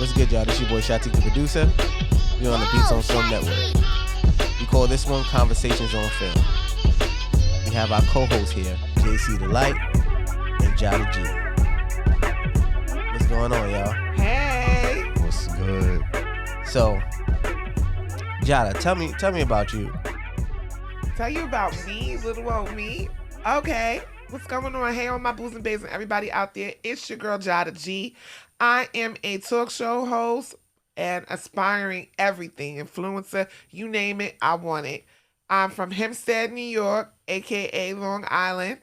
What's good, y'all? This your boy Shatek, the producer. We're on the Beats on Film Network. We call this one Conversations on Film. We have our co-hosts here, JC the Light and Jada G. What's going on, y'all? Hey. What's good? So, Jada, tell me about you. Tell you about me, little old me. Okay. What's going on? Hey, all my boos and babes and everybody out there. It's your girl, Jada G. I am a talk show host and aspiring everything. Influencer, you name it, I want it. I'm from Hempstead, New York, a.k.a. Long Island.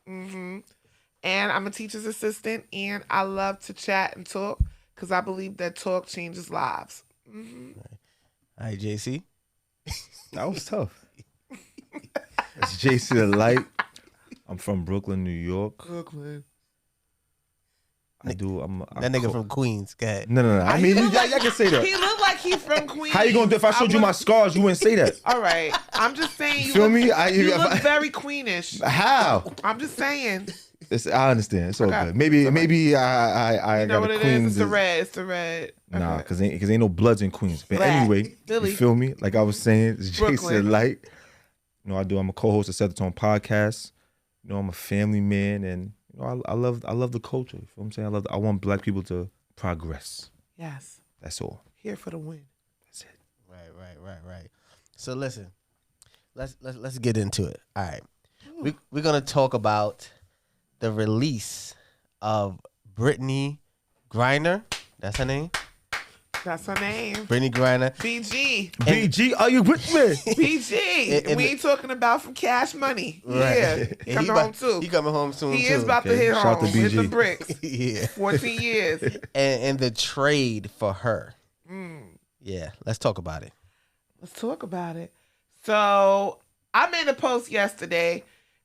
And I'm a teacher's assistant, and I love to chat and talk because I believe that talk changes lives. All right, JC. That was tough. It's JC the Light. I'm from Brooklyn, New York. Brooklyn. That nigga from Queens. Go ahead. No. I mean, y'all can say that. He looked like he's from Queens. How you gonna do if I showed you my scars? You wouldn't say that. All right. I'm just saying. You Feel look, me? You look very Queenish. How? I'm just saying. I understand. It's all Okay. good. Maybe I You know got what a it Queens. is? It's the red. It's the red. Nah, Okay. cause ain't no bloods in Queens. But Black. anyway, Philly. you feel me? Like I was saying, it's Brooklyn. JC the Light. You know, I'm a co-host of Set the Tone podcast. You know, I'm a family man, and you know, I love the culture. You feel what I'm saying? I want black people to progress. Yes. That's all. Here for the win. That's it. Right. So listen, let's get into it. All right, we're gonna talk about the release of Brittany Griner. That's her name. That's her name. Brittany Griner. BG. BG, are you with me? BG. and We ain't talking about from Cash Money. Right. Yeah. And Coming home too. He coming home soon. He too. is about to Okay. hit Shout home to with the BG. bricks. Yeah. 14 years. And the trade for her. Yeah, let's talk about it. Let's talk about it. So I made a post yesterday,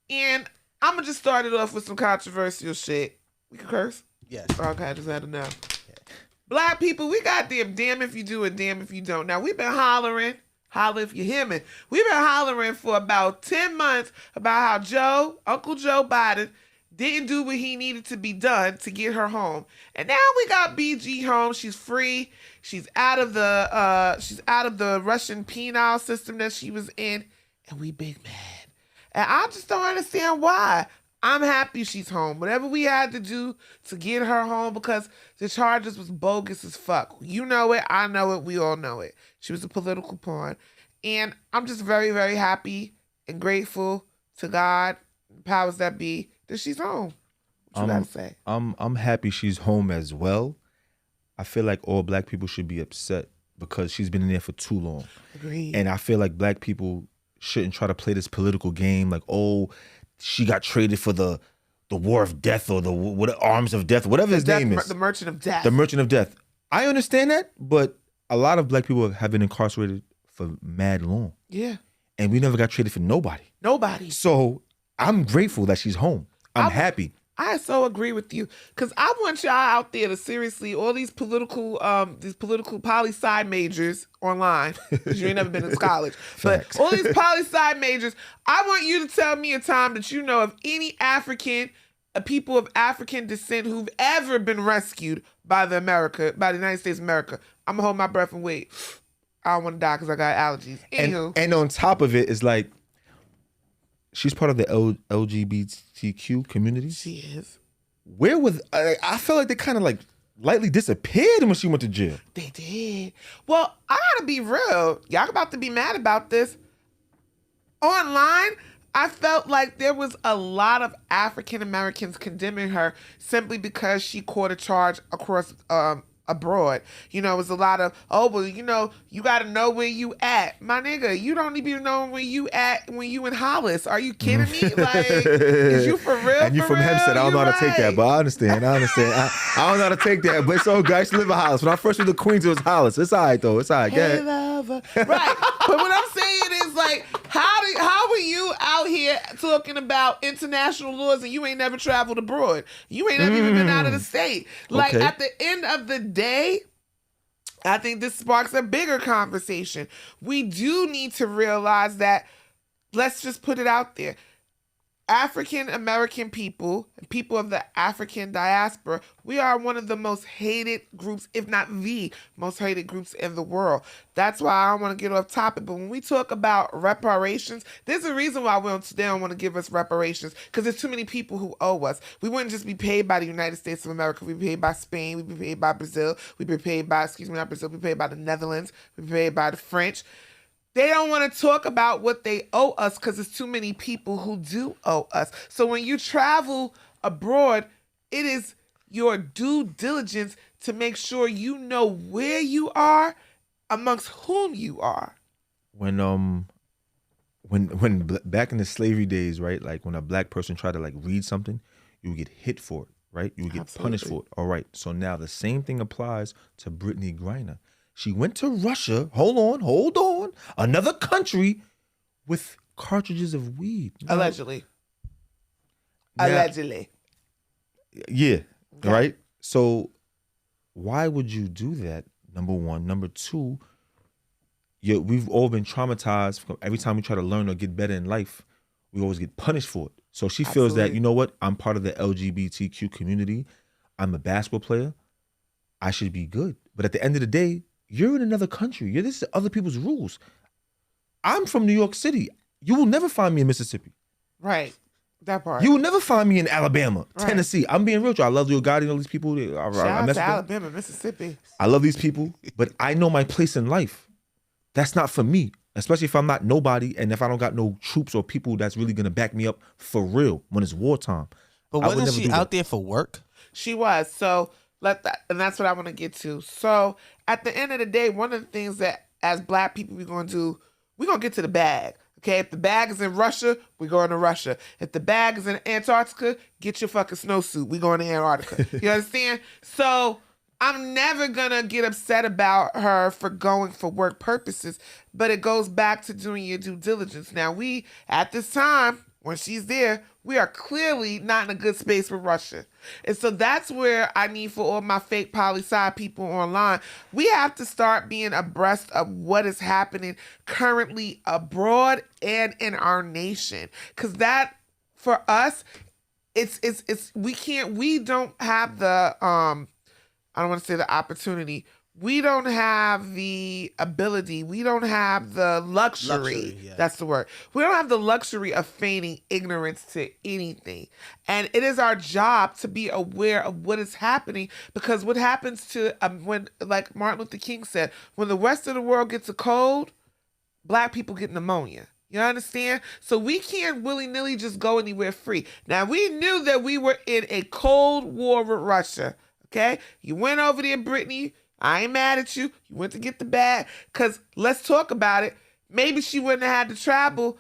and I'm gonna just start it off with some controversial shit. We can curse? Yes. Okay, I just had to know. Black people, we got damn if you do and damn if you don't. Now, we've been holler if you hear me. We've been hollering for about 10 months about how Uncle Joe Biden, didn't do what he needed to be done to get her home. And now we got BG home. She's free. She's out of the Russian penal system that she was in. And we big mad. And I just don't understand why. I'm happy she's home. Whatever we had to do to get her home, because the charges was bogus as fuck. You know it. I know it. We all know it. She was a political pawn. And I'm just very, very happy and grateful to God, powers that be, that she's home. What you gotta say? I'm happy she's home as well. I feel like all black people should be upset because she's been in there for too long. Agreed. And I feel like black people shouldn't try to play this political game like, oh, she got traded for the war of death or the arms of death, whatever his name is. The Merchant of Death. The Merchant of Death. I understand that, but a lot of black people have been incarcerated for mad long. Yeah. And we never got traded for nobody. Nobody. So I'm grateful that she's home. I'm happy. I so agree with you, because I want y'all out there to seriously, all these political poli-sci majors online, because you ain't never been in college, but all these poli-sci majors, I want you to tell me a time that you know of any people of African descent who've ever been rescued by the United States of America. I'm gonna hold my breath and wait. I don't want to die because I got allergies. Anywho. And on top of it, it's like, she's part of the LGBTQ community. She is. Where was I felt like they kind of like lightly disappeared when she went to jail. They did. Well, I gotta be real. Y'all about to be mad about this. Online, I felt like there was a lot of African Americans condemning her simply because she caught a charge across abroad. You know, it was a lot of, oh, well, you know, you got to know where you at. My nigga, you don't even know where you at when you in Hollis. Are you kidding me? Like, is you for real? And you from Hempstead. I don't know how to take that, but I understand. I don't know how to take that, but it's all good. I used to live in Hollis. When I first went to Queens, it was Hollis. It's all right, though. It's all right. Hey, lover. Right. But what I'm saying is, like, how are you out here talking about international laws and you ain't never traveled abroad? You ain't never even been out of the state. Like, Okay. at the end of the day, I think this sparks a bigger conversation. We do need to realize that, let's just put it out there. African American people, people of the African diaspora, we are one of the most hated groups, if not the most hated groups in the world. That's why I don't want to get off topic. But when we talk about reparations, there's a reason why they don't want to give us reparations, because there's too many people who owe us. We wouldn't just be paid by the United States of America. We'd be paid by Spain. We'd be paid by Brazil. We'd be paid by, not Brazil, we'd be paid by the Netherlands. We'd be paid by the French. They don't want to talk about what they owe us because there's too many people who do owe us. So when you travel abroad, it is your due diligence to make sure you know where you are amongst whom you are. When back in the slavery days, right? Like when a black person tried to like read something, you would get hit for it, right? You would get punished for it. All right. So now the same thing applies to Brittany Griner. She went to Russia, hold on, another country with cartridges of weed. Allegedly. Now, Allegedly. Yeah, okay. Right? So why would you do that, number one? Number two, we've all been traumatized from every time we try to learn or get better in life, we always get punished for it. So she feels that, you know what, I'm part of the LGBTQ community, I'm a basketball player, I should be good. But at the end of the day, you're in another country. This is other people's rules. I'm from New York City. You will never find me in Mississippi. Right. That part. You will never find me in Alabama, Tennessee. I'm being real. I love Lil Gotti and all these people. Shout out to Alabama, Mississippi. I love these people, but I know my place in life. That's not for me, especially if I'm not nobody and if I don't got no troops or people that's really going to back me up for real when it's wartime. But wasn't she out there for work? She was. So and that's what I want to get to. So at the end of the day, one of the things that as black people we're going to do, we're going to get to the bag. Okay, if the bag is in Russia, we're going to Russia. If the bag is in Antarctica, get your fucking snowsuit. We're going to Antarctica. You understand? So I'm never going to get upset about her for going for work purposes, but it goes back to doing your due diligence. Now, at this time, when she's there, we are clearly not in a good space with Russia. And so that's where I need for all my fake poli-sci people online. We have to start being abreast of what is happening currently abroad and in our nation. Because that, for us, we don't have the, I don't want to say the opportunity. We don't have the ability. We don't have the luxury. Yeah. That's the word. We don't have the luxury of feigning ignorance to anything. And it is our job to be aware of what is happening, because what happens to, when, like Martin Luther King said, when the rest of the world gets a cold, black people get pneumonia. You understand? So we can't willy-nilly just go anywhere free. Now, we knew that we were in a cold war with Russia. Okay? You went over there, Brittany. I ain't mad at you. You went to get the bag. Because let's talk about it. Maybe she wouldn't have had to travel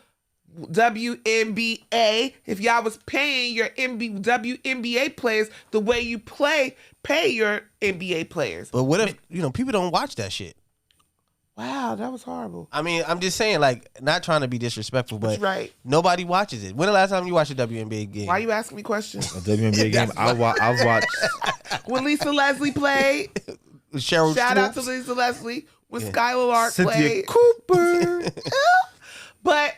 WNBA if y'all was paying your WNBA players the way you pay your NBA players. But what if, people don't watch that shit? Wow, that was horrible. I mean, I'm just saying, like, not trying to be disrespectful, but right. Nobody watches it. When the last time you watched a WNBA game? Why are you asking me questions? A WNBA game? I've watched. When Lisa Leslie played. Shout out to Lisa Leslie. When Skylar Lark Cynthia played. Cooper. But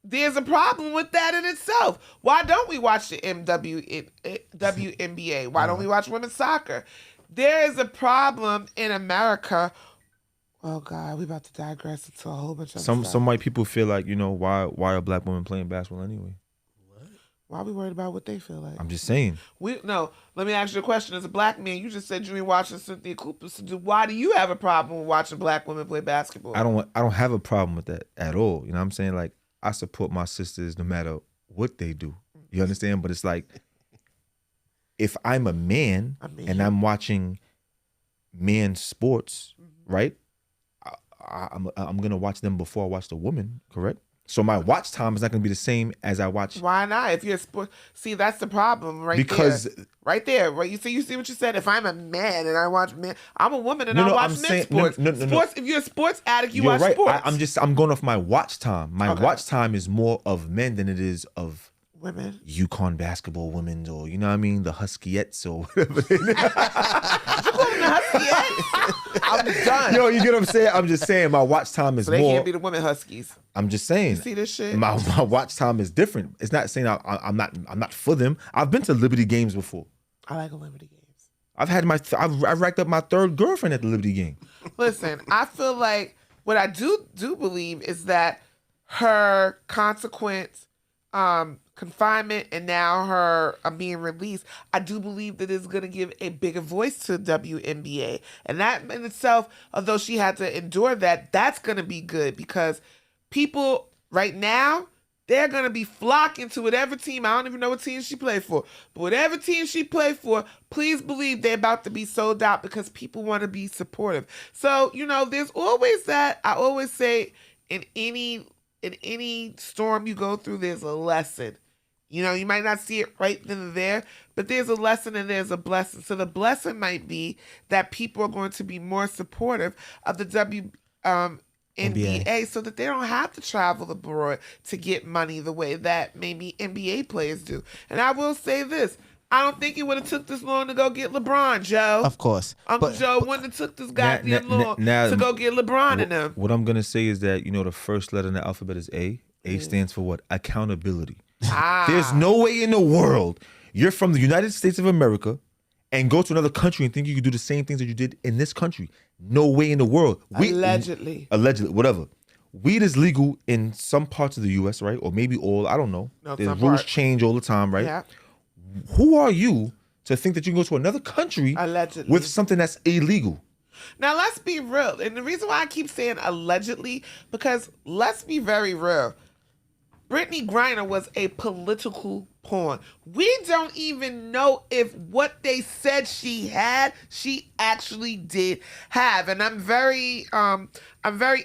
there's a problem with that in itself. Why don't we watch the WNBA? Why don't we watch women's soccer? There is a problem in America. Oh God, we about to digress into a whole bunch of some stuff. white people feel like, why are black women playing basketball anyway? Why are we worried about what they feel like? I'm just saying. Let me ask you a question. As a black man, you just said you ain't watching Cynthia Cooper. So why do you have a problem with watching black women play basketball? I don't have a problem with that at all. You know what I'm saying? Like, I support my sisters no matter what they do. You understand? But it's like, if I'm a man and I'm watching men's sports, right? I'm gonna watch them before I watch the woman, correct? So my watch time is not going to be the same as I watch. Why not? If you're a sport, see, that's the problem, right? Because there. Right there, right? You see what you said. If I'm a man and I watch men, I'm a woman and I watch men's sports. Sports. If you're a sports addict, you watch sports. I'm going off my watch time. My watch time is more of men than it is of women. UConn basketball women, or the Huskiettes or whatever. You call them the Huskiettes? done. Yo, you get what I'm saying? I'm just saying my watch time is So they more. can't be the women Huskies. I'm just saying. You see this shit? My watch time is different. It's not saying I'm not for them. I've been to Liberty games before. I like a Liberty games. I've racked up my third girlfriend at the Liberty game. Listen, I feel like what I do believe is that her consequent confinement and now her being released, I do believe that it's going to give a bigger voice to WNBA. And that in itself, although she had to endure that, that's going to be good because people right now, they're going to be flocking to whatever team. I don't even know what team she played for. But whatever team she played for, please believe they're about to be sold out because people want to be supportive. So, there's always that. I always say in any storm you go through, there's a lesson. You might not see it right then and there, but there's a lesson and there's a blessing. So the blessing might be that people are going to be more supportive of the NBA so that they don't have to travel abroad to get money the way that maybe NBA players do. And I will say this. I don't think it would have took this long to go get LeBron, Joe. Of course. Uncle Joe wouldn't have took this goddamn long to go get LeBron in them. What I'm going to say is that, the first letter in the alphabet is A. A stands for what? Accountability. There's no way in the world you're from the United States of America and go to another country and think you can do the same things that you did in this country. No way in the world. Allegedly, whatever. Weed is legal in some parts of the U.S., right? Or maybe all. I don't know. The rules change all the time, right? Yeah. Who are you to think that you can go to another country allegedly with something that's illegal? Now, let's be real. And the reason why I keep saying allegedly, because let's be very real. Brittany Griner was a political pawn. We don't even know if what they said she had, she actually did have. And I'm very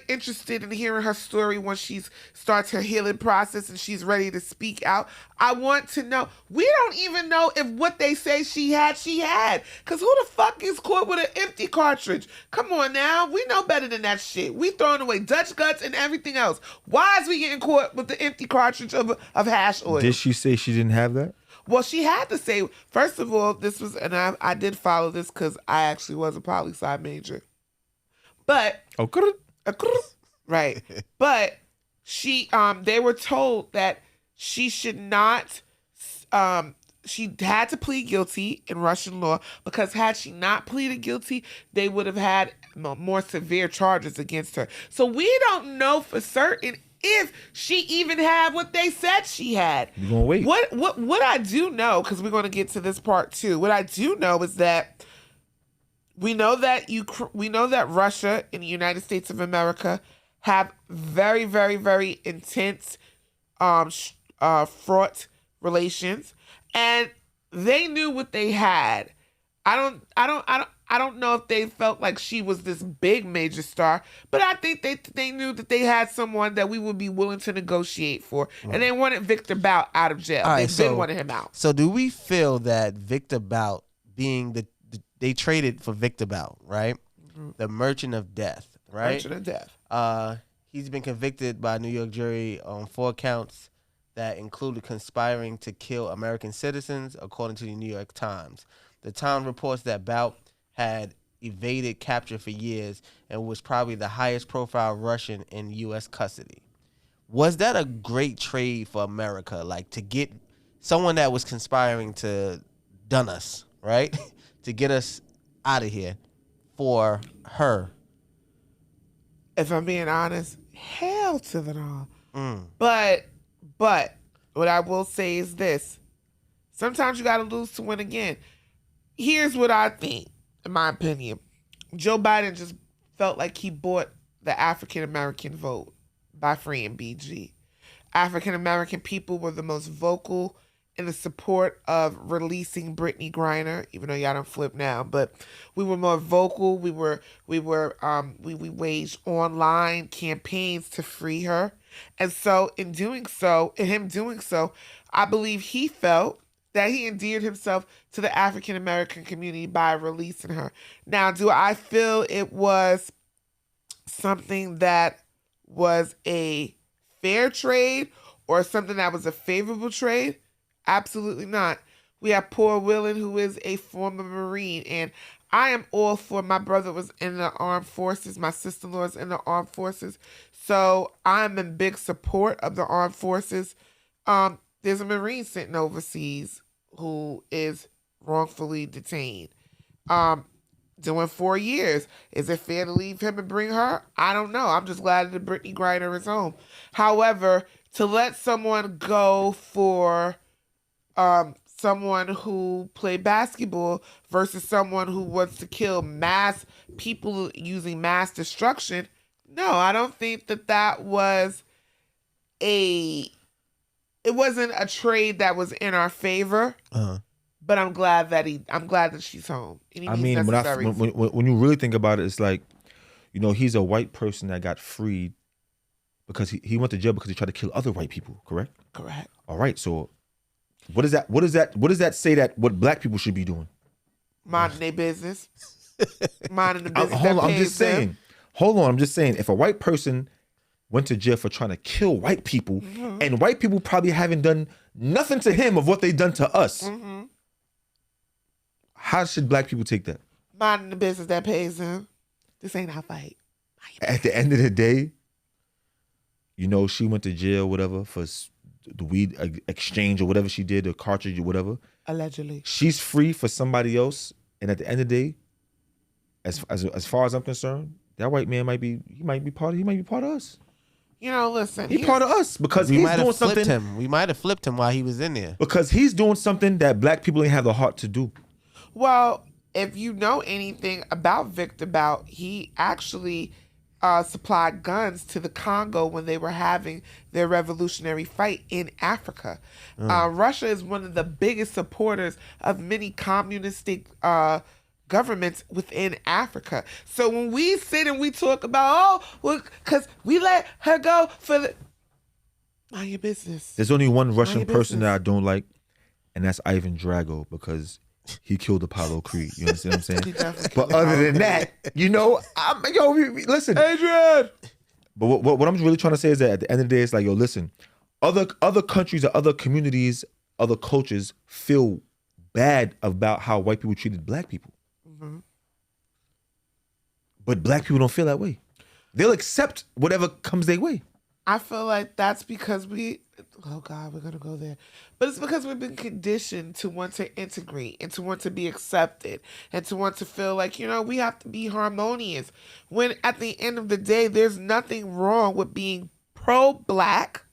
interested in hearing her story when she starts her healing process and she's ready to speak out. I want to know. We don't even know if what they say she had. Because who the fuck is caught with an empty cartridge? Come on now. We know better than that shit. We throwing away Dutch guts and everything else. Why is we getting caught with the empty cartridge of hash oil? Did she say she didn't have that? Well, she had to say, first of all, this was, and I did follow this because I actually was a poli-sci major. But, right. But they were told that she should not, she had to plead guilty in Russian law because had she not pleaded guilty, they would have had more severe charges against her. So we don't know for certain if she even had what they said she had. You're gonna wait. What I do know, because we're going to get to this part too. What I do know is that we know that Russia and the United States of America have very, very, very intense, fraught relations, and they knew what they had. I don't know if they felt like she was this big major star, but I think they knew that they had someone that we would be willing to negotiate for. And they wanted Victor Bout out of jail. They've been wanting him out. So do we feel that Victor Bout being they traded for Victor Bout, right? Mm-hmm. The Merchant of Death, right? Merchant of Death. He's been convicted by a New York jury on 4 counts that included conspiring to kill American citizens, according to the New York Times. The Times reports that Bout had evaded capture for years and was probably the highest profile Russian in U.S. custody. Was that a great trade for America? Like to get someone that was conspiring to dun us, right? To get us out of here for her. If I'm being honest, hell to the no. But what I will say is this. Sometimes you got to lose to win again. Here's what I think, in my opinion. Joe Biden just felt like he bought the African-American vote by freeing BG. African-American people were the most vocal in the support of releasing Brittany Griner, even though y'all don't flip now, but we were more vocal. We waged online campaigns to free her. And so in him doing so, I believe he felt that he endeared himself to the African-American community by releasing her. Now, do I feel it was something that was a fair trade or something that was a favorable trade? Absolutely not. We have poor Willen, who is a former Marine, and I am all for, my brother was in the armed forces. My sister-in-law is in the armed forces. So I'm in big support of the armed forces. There's a Marine sitting overseas who is wrongfully detained. Doing 4 years. Is it fair to leave him and bring her? I don't know. I'm just glad that Brittany Griner is home. However, to let someone go for someone who played basketball versus someone who wants to kill mass people using mass destruction, no, I don't think that was it wasn't a trade that was in our favor. But I'm glad that she's home. I mean, when you really think about it, it's like, you know, he's a white person that got freed because he went to jail because he tried to kill other white people, correct? Correct. All right, so what does that say that what black people should be doing? Minding their business. Minding the business. Hold on, I'm just saying, if a white person went to jail for trying to kill white people, and white people probably haven't done nothing to him of what they done to us, how should black people take that? Minding the business that pays them. This ain't our fight. At the end of the day, you know, she went to jail, whatever, for the weed exchange or whatever she did, or cartridge or whatever. Allegedly. She's free for somebody else, and at the end of the day, as far as I'm concerned, that white man might be part of us. You know, listen. He's part of us because he's doing something. We might have flipped him while he was in there. Because he's doing something that black people ain't have the heart to do. Well, if you know anything about Victor Bout, he actually supplied guns to the Congo when they were having their revolutionary fight in Africa. Russia is one of the biggest supporters of many communistic governments within Africa. So when we sit and we talk about, because we let her go for the... Mind your business. There's only one Russian person that I don't like, and that's Ivan Drago, because he killed Apollo Creed. You understand what I'm saying? But other than that, you know, listen. Adrian! But what I'm really trying to say is that at the end of the day, it's like, yo, listen, other countries or other communities, other cultures feel bad about how white people treated black people. But black people don't feel that way. They'll accept whatever comes their way. I feel like that's because oh God, we're going to go there. But it's because we've been conditioned to want to integrate and to want to be accepted and to want to feel like, you know, we have to be harmonious. When at the end of the day, there's nothing wrong with being pro-black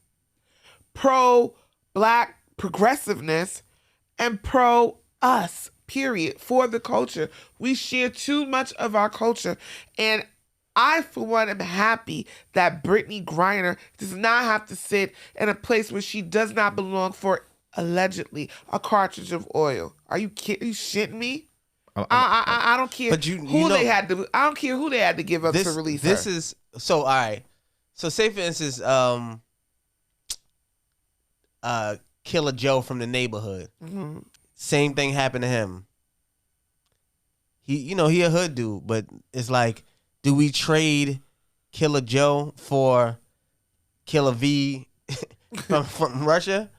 progressiveness, and pro-us, period, for the culture. We share too much of our culture. And I, for one, am happy that Brittany Griner does not have to sit in a place where she does not belong for, allegedly, a cartridge of oil. Are you kidding? Are you shitting me? I don't care they had to. I don't care who they had to give up to release her. This is so. All right. So say for instance, Killer Joe from the neighborhood. Same thing happened to him. He a hood dude, but it's like, do we trade Killer Joe for Killer V from Russia?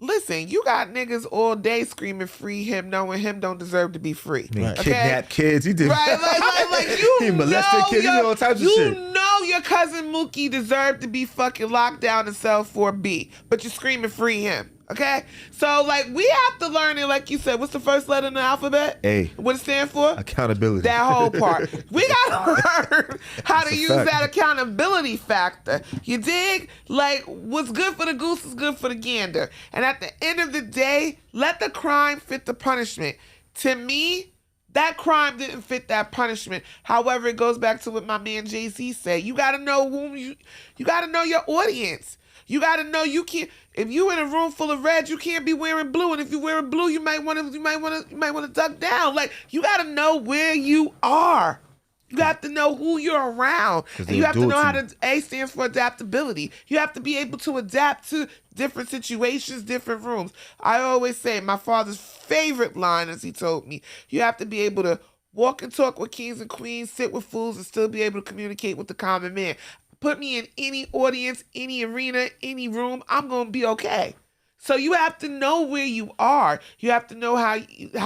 Listen, you got niggas all day screaming free him, knowing him don't deserve to be free. Right. Okay? Kidnapped kids. He did. Right, like you he molested kids. He did all types of shit. You know your cousin Mookie deserved to be fucking locked down in cell 4B, but you're screaming free him. Okay? So, like, we have to learn it, like you said. What's the first letter in the alphabet? A. What it stand for? Accountability. That whole part. We got to learn how to use that accountability factor. You dig? Like, what's good for the goose is good for the gander. And at the end of the day, let the crime fit the punishment. To me, that crime didn't fit that punishment. However, it goes back to what my man Jay-Z said. You got to know whom you got to know your audience. You got to know you can't. If you in a room full of red, you can't be wearing blue. And if you're wearing blue, you might want to duck down. Like, you got to know where you are. You have to know who you're around. And you have to know how to. A stands for adaptability. You have to be able to adapt to different situations, different rooms. I always say, my father's favorite line, as he told me, you have to be able to walk and talk with kings and queens, sit with fools, and still be able to communicate with the common man. Put me in any audience, any arena, any room, I'm going to be okay. So you have to know where you are. You have to know how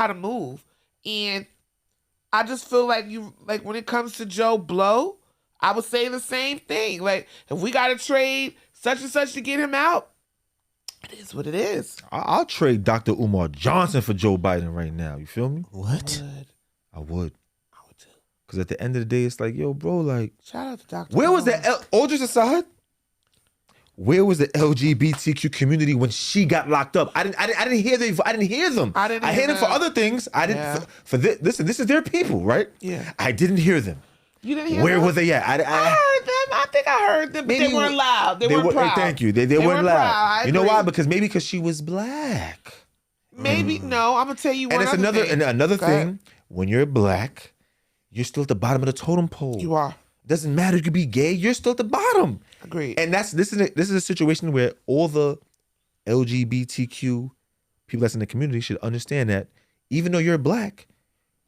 to move. And I just feel like when it comes to Joe Blow, I would say the same thing. Like, if we got to trade such and such to get him out, it is what it is. I'll trade Dr. Umar Johnson for Joe Biden right now. You feel me? What? I would. I would too. Because at the end of the day, it's like, yo, bro, like, Shout out to Dr. where was Umar. the all just aside? Where was the LGBTQ community when she got locked up? I didn't hear them. I heard them for other things. I didn't Yeah. for this. Listen, this is their people, right? Yeah. I didn't hear them. You didn't hear Where them? were they at? I heard them. I think I heard them, but they weren't loud. They weren't proud. Thank you. They weren't loud. Proud. I You know agree. why? Because she was black. Maybe no. I'm gonna tell you one And it's other thing. another Go ahead. thing. When you're black, you're still at the bottom of the totem pole. You are. Doesn't matter. You could be gay. You're still at the bottom. Agreed. And this is a situation where all the LGBTQ people that's in the community should understand that even though you're black,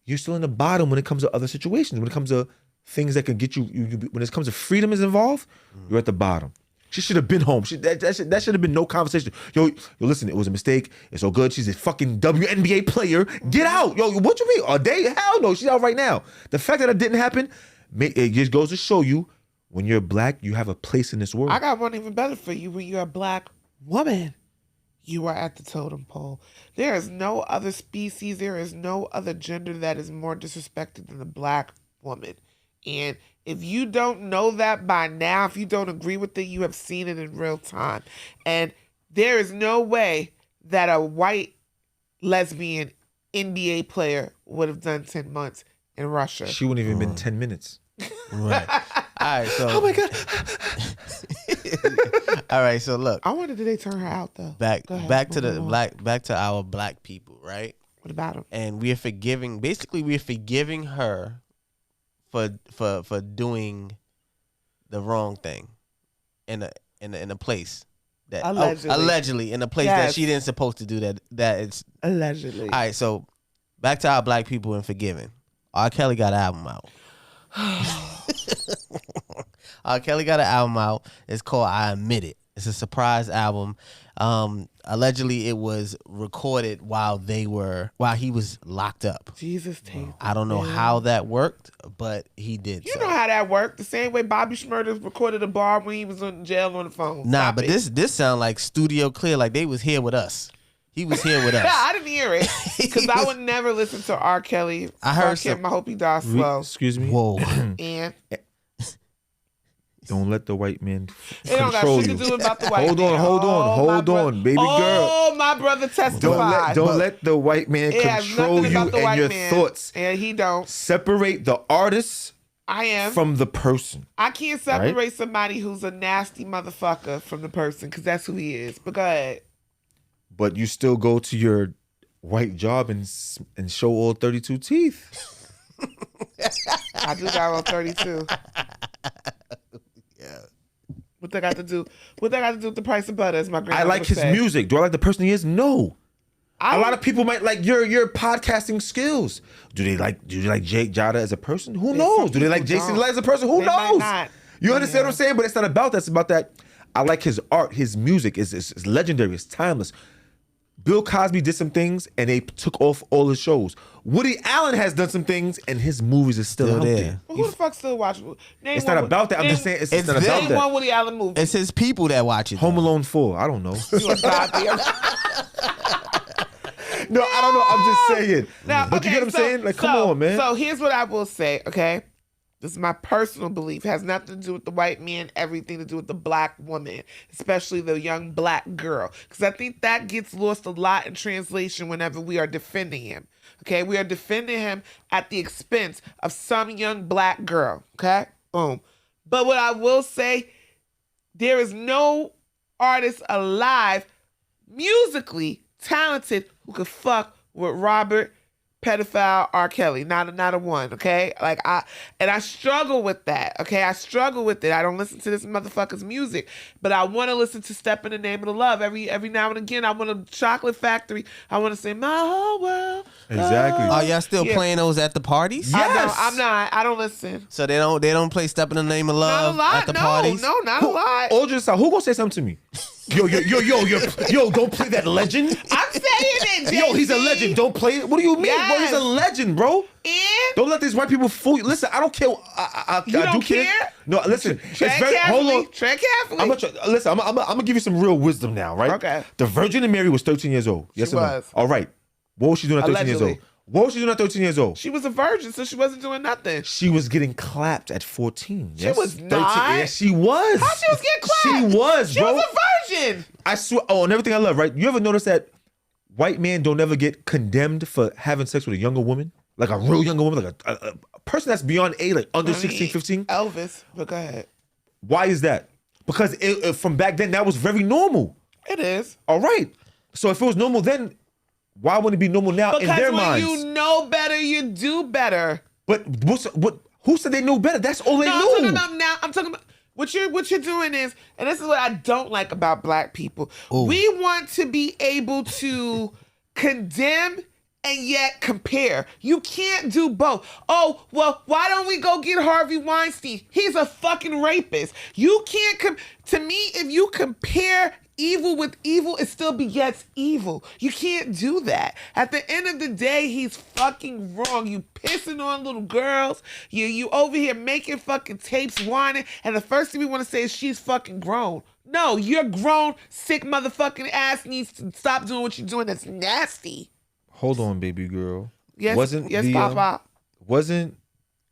you're still in the bottom when it comes to other situations. When it comes to things that can get you when it comes to freedom is involved, you're at the bottom. She should have been home. That should have been no conversation. Yo, listen, it was a mistake. It's all good. She's a fucking WNBA player. Get out. Yo, what you mean? Are they? Hell no. She's out right now. The fact that it didn't happen, it just goes to show you when you're black, you have a place in this world. I got one even better for you. When you're a black woman, you are at the totem pole. There is no other species, there is no other gender that is more disrespected than the black woman. And if you don't know that by now, if you don't agree with it, you have seen it in real time. And there is no way that a white lesbian NBA player would have done 10 months in Russia. She wouldn't even been 10 minutes. Right. All right. So. Oh my God. All right. So look. I wonder, did they turn her out though? Back Go ahead, to move the on. back to our black people, right? What about them? And we're forgiving. Basically, we're forgiving her for doing the wrong thing in a place that allegedly in a place that she didn't supposed to do that. That it's Allegedly. all right. So back to our black people and forgiving. R. Kelly got an album out. R. Kelly got an album out. It's called I Admit It. It's a surprise album. Allegedly, it was recorded while he was locked up. Jesus, take. I don't know how that worked, but he did. You know how that worked. The same way Bobby Shmurda recorded a bar when he was in jail on the phone. Nah, Stop but it. this sound like studio clear. Like they was here with us. He was here with us. I didn't hear it because I would never listen to R. Kelly. I heard Fuck him. I hope he dies slow. Excuse me. Whoa. And Don't let the white man it don't got control shit you. to do about the white Hold man. on, hold on, baby girl. Oh, my brother testified. Don't let the white man It has control nothing you about the and white your man. thoughts. And he don't. Separate the artist I am. from the person. I can't separate somebody who's a nasty motherfucker from the person because that's who he is. But go ahead. But you still go to your white job and show all 32 teeth. I do got on 32. Yeah. What they got to do? What they got to do with the price of butter? As my grandma I like would his say. music. Do I like the person he is? No. I A lot of people might like your podcasting skills. Do they like Jada as a person? Who knows? some Do they like people Jason don't. Light as a person? Who They might knows? not. You understand Yeah. what I'm saying? But it's not about that. It's about that. I like his art. His music is legendary. It's timeless. Bill Cosby did some things and they took off all his shows. Woody Allen has done some things and his movies are still out there. Well, who the fuck still watch? It's not about that. I'm just saying it's not about Name that. one Woody Allen movie. It's his people that watch it. Home though. Alone 4. I don't know. You a goddamn. No, I don't know. I'm just saying. Now, But you get what I'm saying? Like, come so- on, man. So here's what I will say, okay? This is my personal belief. It has nothing to do with the white man, everything to do with the black woman, especially the young black girl. Because I think that gets lost a lot in translation whenever we are defending him. Okay? We are defending him at the expense of some young black girl. Okay? Boom. But what I will say, there is no artist alive, musically talented, who could fuck with Robert pedophile R. Kelly. Not a one, okay? I struggle with that, okay? I struggle with it. I don't listen to this motherfucker's music, but I want to listen to Step in the Name of the Love. Every now and again, I want a Chocolate Factory. I want to say My Whole World. Exactly. Are y'all still Yeah. playing those at the parties? Yes. I'm not. I don't listen. So they don't play Step in the Name of Not a Love lot. at the No, parties? no, not a lot. Who gonna say something to me? Yo, don't play that legend. I'm saying it, Yo, he's a JC. legend. Don't play it. What do you mean, bro? Yes. He's a legend, bro. And Don't let these white people fool you. Listen, I don't care. I don't do care. care? No, listen. tread It's very, hold carefully. on. Tread carefully. Listen, I'm gonna give you some real wisdom now, right? Okay. The Virgin Mary was 13 years old. Yes She or no? was. All right. What was she doing at 13 years Allegedly. old? What was she doing at 13 years old? She was a virgin, so she wasn't doing nothing. She was getting clapped at 14. She Yes? was 13. not. Yeah, she was. How she was getting clapped? She was, She bro. was a virgin. I swear. Oh, and everything I love, right? You ever notice that white men don't ever get condemned for having sex with a younger woman? Like a real younger woman, like a person that's beyond age, like under 16, 15? Elvis, but go ahead. Why is that? Because from back then, that was very normal. It is. All right. So if it was normal then, why wouldn't it be normal now in Because their when minds? you know better, you do better. But who said they knew better? That's all they No, knew. I'm talking about now. I'm talking about what you're doing is, and this is what I don't like about black people. Ooh. We want to be able to condemn and yet compare. You can't do both. Oh, well, why don't we go get Harvey Weinstein? He's a fucking rapist. You can't to me, if you compare evil with evil, it still begets evil. You can't do that. At the end of the day, he's fucking wrong. You pissing on little girls. You over here making fucking tapes, whining, and the first thing we want to say is she's fucking grown. No, you're grown, sick motherfucking ass needs to stop doing what you're doing. That's nasty. Hold on, baby girl. Yes, Wasn't yes, the, Papa. Wasn't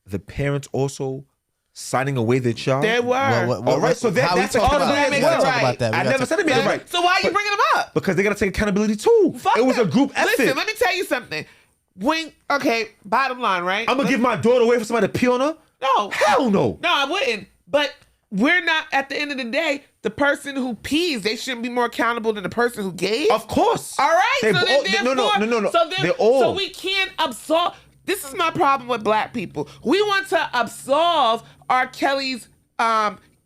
the parents also signing away their child? They were. All right, so how we that's a talk part of about it that? as We gotta well. talk about that. We I gotta never talk said it made it right. So why are you bringing them up? Because they got to take accountability too. Fuck It was that. a group effort. Listen, let me tell you something. Okay, bottom line, right? I'm going to give my daughter away for somebody to pee on her? No. Hell no. No, I wouldn't. But we're not, at the end of the day, the person who pees, they shouldn't be more accountable than the person who gave. Of course. All right. They So all- then, no. therefore, They're all. So we can't absolve. This is my problem with black people. We want to absolve R. Kelly's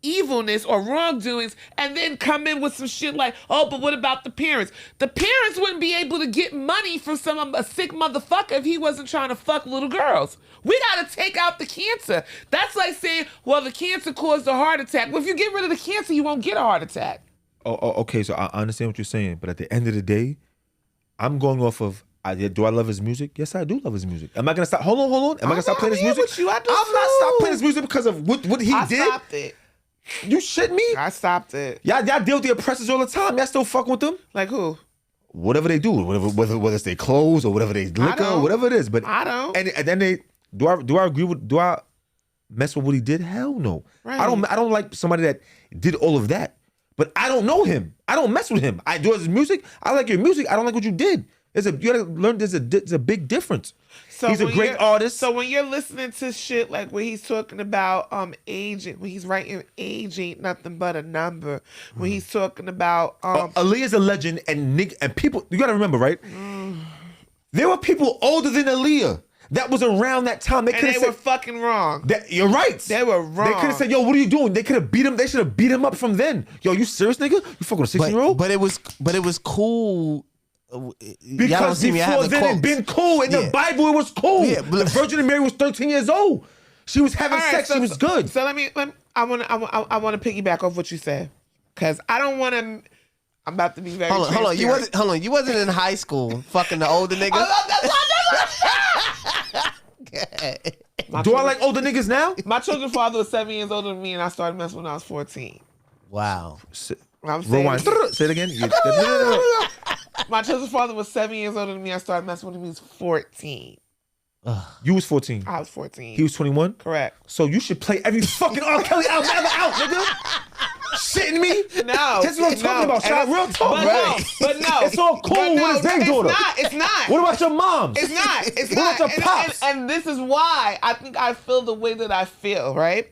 evilness or wrongdoings and then come in with some shit like, oh, but what about the parents? The parents wouldn't be able to get money from a sick motherfucker if he wasn't trying to fuck little girls. We got to take out the cancer. That's like saying, well, the cancer caused a heart attack. Well, if you get rid of the cancer, you won't get a heart attack. Oh, okay, so I understand what you're saying, but at the end of the day, I'm going off of, do I love his music? Yes, I do love his music. Am I going to stop? Hold on. Am I going to stop playing his here music? with you. I do I'm not too. stop playing his music because of what he I did. stopped it. You shit me? I stopped it. Y'all deal with the oppressors all the time. Y'all still fucking with them? Like who? Whatever they do, whether it's their clothes or whatever they liquor, don't. whatever it is. But I don't. And then do I agree with? Do I mess with what he did? Hell no. Right. I don't like somebody that did all of that. But I don't know him. I don't mess with him. I do his music. I like your music. I don't like what you did. You gotta learn. There's a big difference. So He's a when great you're- artist. So when you're listening to shit like when he's talking about age, when he's writing age ain't nothing but a number. When he's talking about Aaliyah's a legend, and people. You gotta remember, right? There were people older than Aaliyah that was around that time. They and could they have were said, fucking wrong. You're right. They were wrong. They could have said, yo, what are you doing? They could have beat him. They should have beat him up from then. Yo, you serious, nigga? You fucking with a 16-year-old? But it was cool. Y'all don't Because see me. I have before the then it quotes. been cool. In Yeah. the Bible, it was cool. Yeah, but- The Virgin Mary was 13 years old. She was having All right, sex. so- She was good. So I want to piggyback off what you said, because I don't want to. I'm about to be very. Hold on. transparent. You wasn't in high school fucking the older nigga. Do I like older niggas now? My children's father was 7 years older than me, and I started messing when I was 14. Wow. I'm saying Rewind. Say it again. No. my children's father was 7 years older than me. I started messing with him when he was 14. You was 14. I was 14. He was 21? Correct. So you should play every fucking R. Kelly album ever out, nigga. Shitting me? No. That's what I'm talking about. Shot real talk. But Right. no. It's all cool But with his big daughter. It's not. What about your moms? It's not. It's What not. about your pops? And this is why I think I feel the way that I feel, right?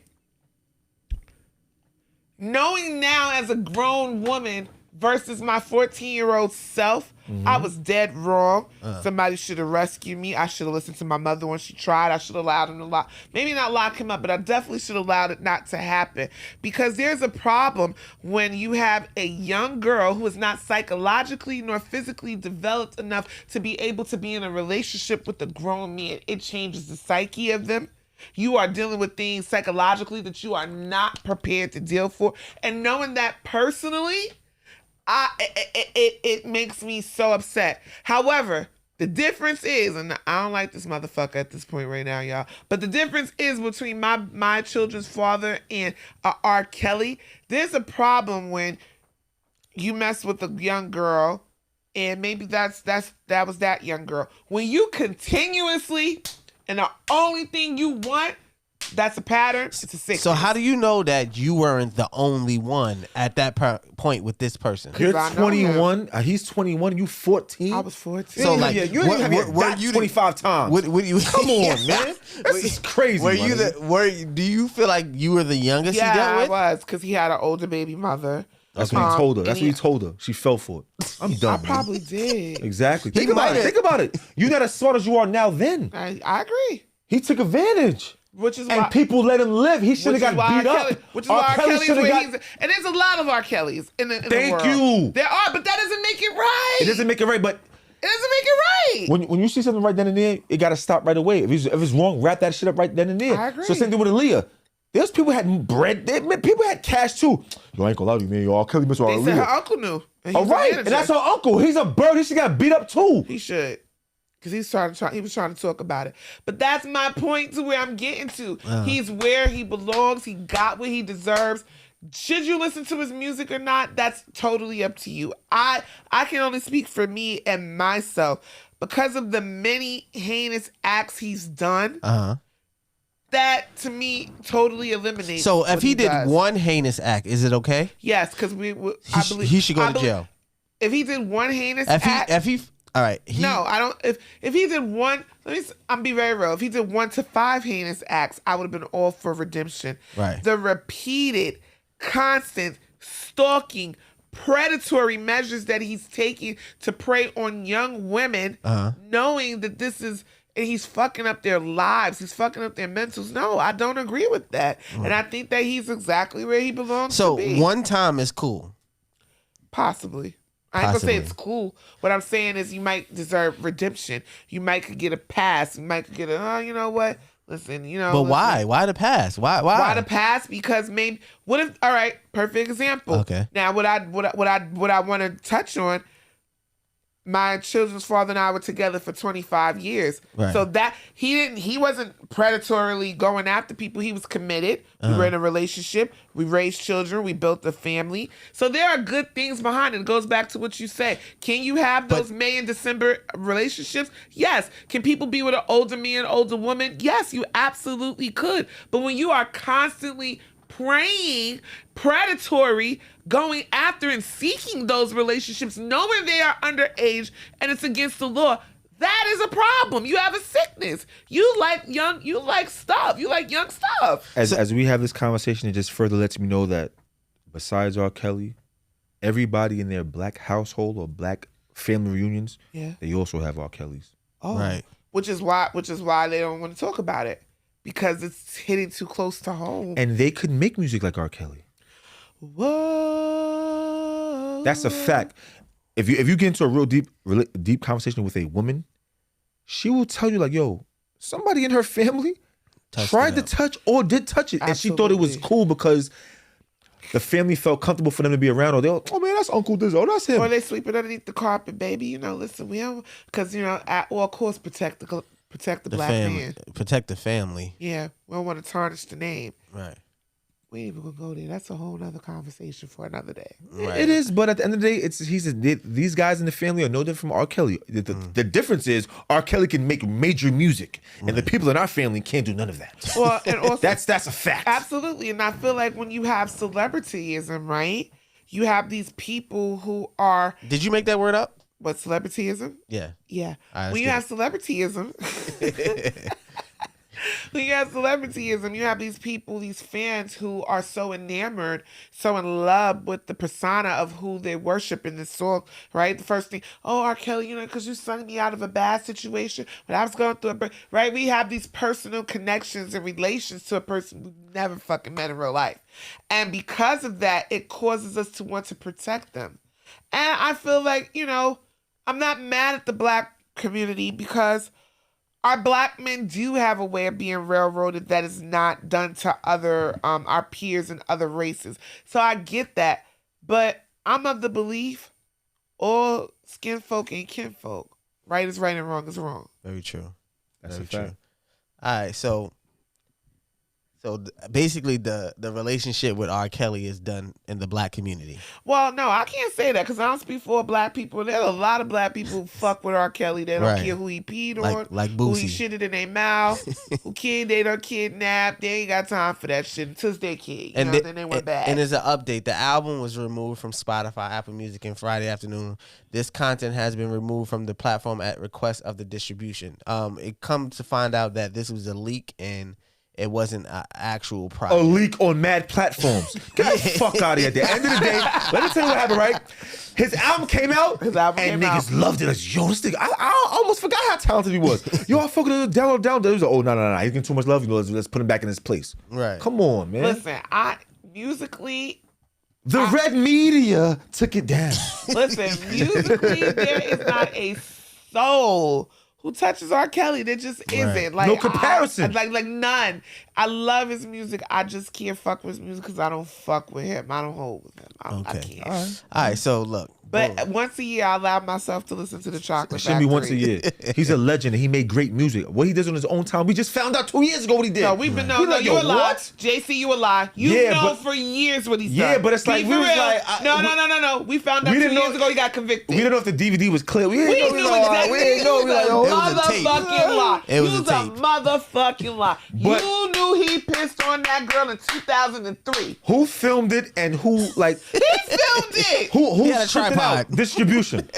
Knowing now as a grown woman versus my 14-year-old self, I was dead wrong. Somebody should have rescued me. I should have listened to my mother when she tried. I should have allowed him to lock. Maybe not lock him up, but I definitely should have allowed it not to happen. Because there's a problem when you have a young girl who is not psychologically nor physically developed enough to be able to be in a relationship with a grown man. It changes the psyche of them. You are dealing with things psychologically that you are not prepared to deal for. And knowing that personally, it makes me so upset. However, the difference is, and I don't like this motherfucker at this point right now, y'all, but the difference is between my children's father and R. Kelly. There's a problem when you mess with a young girl, and maybe that was that young girl. When you continuously, and the only thing you want, that's a pattern. It's a sickness. So how do you know that you weren't the only one at that point with this person? You're 21. He's 21. You 14. I was 14. So like, you didn't have 25 times. What you? Come on, man. This is crazy. Do you feel like you were the youngest he dealt with? Yeah, I was, because he had an older baby mother. That's what he told her. That's what he told her. She fell for it. I'm done. I probably did. Exactly. Think about it. You're not as smart as you are now. Then I agree. He took advantage. And people let him live. He should have got beat up. Which is why R. Kelly's where he's... And there's a lot of R. Kellys in the world. Thank you. There are, but that doesn't make it right. It doesn't make it right, but... It doesn't make it right. When you see something right then and there, it got to stop right away. If it's wrong, wrap that shit up right then and there. I agree. So same thing with Aaliyah. There's people had bread. People had cash too. Yo, I ain't gonna lie to you, man. Yo, R. Kelly must have Aaliyah. They said her uncle knew. All right, and that's her uncle. He's a bird. He should got beat up too. He should. Because he was trying to talk about it. But that's my point to where I'm getting to. He's where he belongs. He got what he deserves. Should you listen to his music or not? That's totally up to you. I can only speak for me and myself. Because of the many heinous acts he's done, that to me totally eliminates. So if he did one heinous act, is it okay? Yes, because I believe he should go to jail. If he did one heinous act, all right. No, I don't. If he did one, I'm be very real. If he did 1 to 5 heinous acts, I would have been all for redemption. Right. The repeated, constant stalking, predatory measures that he's taking to prey on young women, knowing that this is, and he's fucking up their lives, he's fucking up their mentals. No, I don't agree with that, and I think that he's exactly where he belongs. So to be. one time is cool. Possibly. I ain't gonna say it's cool. What I'm saying is you might deserve redemption. You might could get a pass. You might could get you know what? Listen, you know. But why? Why the pass? Why? Why the pass? Because maybe what if? All right, perfect example. Okay. Now, what I want to touch on. My children's father and I were together for 25 years. Right. So that he wasn't predatorily going after people. He was committed. We were in a relationship. We raised children. We built a family. So there are good things behind it. It goes back to what you said. Can you have those May and December relationships? Yes. Can people be with an older man, older woman? Yes, you absolutely could. But when you are constantly praying, predatory, going after and seeking those relationships, knowing they are underage and it's against the law, that is a problem. You have a sickness. You like young stuff. You like young stuff. As we have this conversation, it just further lets me know that besides R. Kelly, everybody in their black household or black family reunions, they also have R. Kellys. Oh, right. Which is why they don't want to talk about it. Because it's hitting too close to home. And they could make music like R. Kelly. Whoa. That's a fact. If you get into a real deep conversation with a woman, she will tell you like, yo, somebody in her family tried to touch or did touch it. Absolutely. And she thought it was cool because the family felt comfortable for them to be around. Or they'll, oh man, that's Uncle this. Oh, that's him. Or they sleeping underneath the carpet, baby. You know, listen, we don't, because, you know, at all costs protect the black man. Protect the family. Yeah. We don't want to tarnish the name. Right. We ain't even gonna go there. That's a whole nother conversation for another day. Right. It is, but at the end of the day, these guys in the family are no different from R. Kelly. The difference is R. Kelly can make major music, and the people in our family can't do none of that. Well, and also that's a fact. Absolutely, and I feel like when you have celebrityism, right? You have these people who are. Did you make that word up? What, celebrityism? Yeah. Yeah. Right, when you have celebrityism. When you have celebrityism, you have these people, these fans who are so enamored, so in love with the persona of who they worship in this song, right? The first thing, oh, R. Kelly, you know, because you sung me out of a bad situation when I was going through right? We have these personal connections and relations to a person we've never fucking met in real life. And because of that, it causes us to want to protect them. And I feel like, you know, I'm not mad at the black community because our black men do have a way of being railroaded that is not done to other our peers and other races. So I get that. But I'm of the belief all skin folk ain't kinfolk. Right is right and wrong is wrong. Very true. That's Very a fact. true. All right, so basically the relationship with R. Kelly is done in the black community. Well, no, I can't say that because I don't speak for black people. There's a lot of black people who fuck with R. Kelly. They don't Right. care who he peed on, Like who he Boosie. shitted in their mouth, who they done kidnapped. They ain't got time for that shit until they kid. Then they went back. And as an update, the album was removed from Spotify, Apple Music, and Friday afternoon. This content has been removed from the platform at request of the distribution. It comes to find out that this was a leak and it wasn't an actual A project. leak on mad platforms. Get the fuck out of here. At the end of the day, let me tell you what happened, right? His album came out, and niggas loved it. Like, yo, this nigga, I almost forgot how talented he was. Yo, I fucking download. He was like, oh, no. He's getting too much love. You know, let's put him back in his place. Right. Come on, man. Listen, musically, The red media took it down. listen, musically, there is not a soul who touches R. Kelly. There just isn't. Like No comparison. Like none. I love his music. I just can't fuck with his music because I don't fuck with him. I don't hold with him. I Okay. can't. All right, so look. But once a year, I allow myself to listen to the Chocolate It shouldn't be Factory. once a year. He's a legend and he made great music. What he does on his own time, we just found out 2 years ago what he did. No, we've been We no, like, you yo, a lie. what? JC, you a lie. You Yeah, know but- for years what he's Yeah, done. but it's like, Be we for was real. like, No. We found out we 2 didn't know- years ago he got convicted. We didn't know if the DVD was clear. We We didn't knew know. exactly. We didn't know. We like, It oh, was was a a tape. motherfucking lie. It was a a tape. motherfucking lie. But- You knew he pissed on that girl in 2003. who filmed it and who like He filmed it. who He had a shipped it tripod. out? Distribution.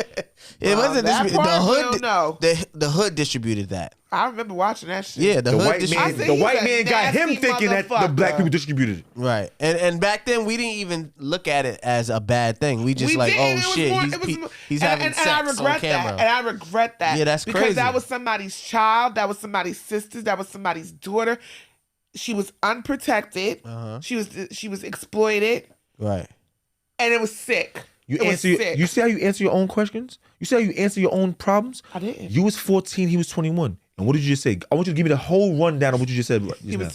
It wasn't that the part we hood. don't know. The hood distributed that. I remember watching that shit. Yeah, the The hood white distributed. man. I The see white he's a man got him nasty thinking that the motherfucker. black people distributed it. Right, and back then we didn't even look at it as a bad thing. We just We like, didn't. oh It was shit, more- he's, it was he- more- he's and- having and sex I on regret camera. that. And I regret that. Yeah, that's because crazy. that was somebody's child. That was somebody's sister. That was somebody's daughter. She was unprotected. She was exploited, Right. and it was sick. You It was answer. sick. You see how you answer your own questions. You see how you answer your own problems. I did. You was 14. He was 21. And what did you just say? I want you to give me the whole rundown of what you just said. Just now.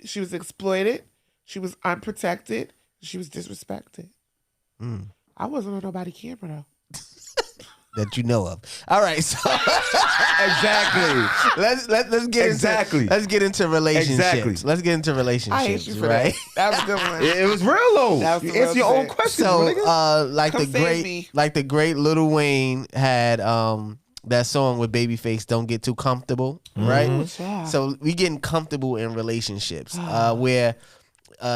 She was exploited. She was unprotected. She was disrespected. I wasn't on nobody's camera though. That you know of. All right, so Exactly. let's get Exactly. into let's get into relationships. Exactly. Let's get into relationships. I hate you for right? that. That was a good one. It was real though. That was You the real answer your own shit. questions, So, nigga. like Come save me. the great Lil Wayne had that song with Babyface, "Don't Get Too Comfortable," right? child. So we getting comfortable in relationships where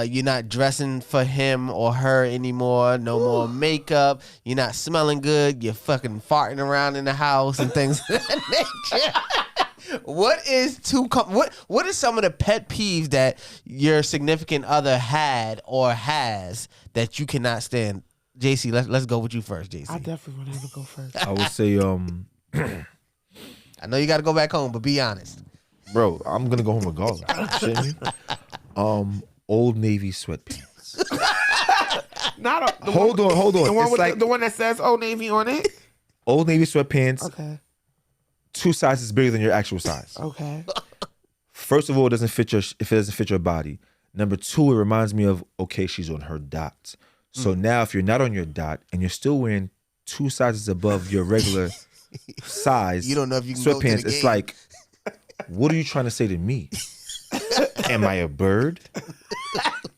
you're not dressing for him or her anymore. No more makeup. You're not smelling good. You're fucking farting around in the house and things of that nature. What is what are some of the pet peeves that your significant other had or has that you cannot stand? JC, let's go with you first, JC. I definitely want to go first. I would say, I know you got to go back home, but be honest. bro, I'm gonna go home regardless. You shitting me? Old Navy sweatpants. Not a, Hold on. The one It's with like the one that says Old Navy on it. Old Navy sweatpants, Okay. 2 sizes bigger than your actual size. Okay. First of all, it doesn't fit if it doesn't fit your body. Number 2, it reminds me of, okay, she's on her dot. So now if you're not on your dot and you're still wearing 2 sizes above your regular size, You don't know if you can go to the sweatpants, it's game. like, what are you trying to say to me? Am I a bird?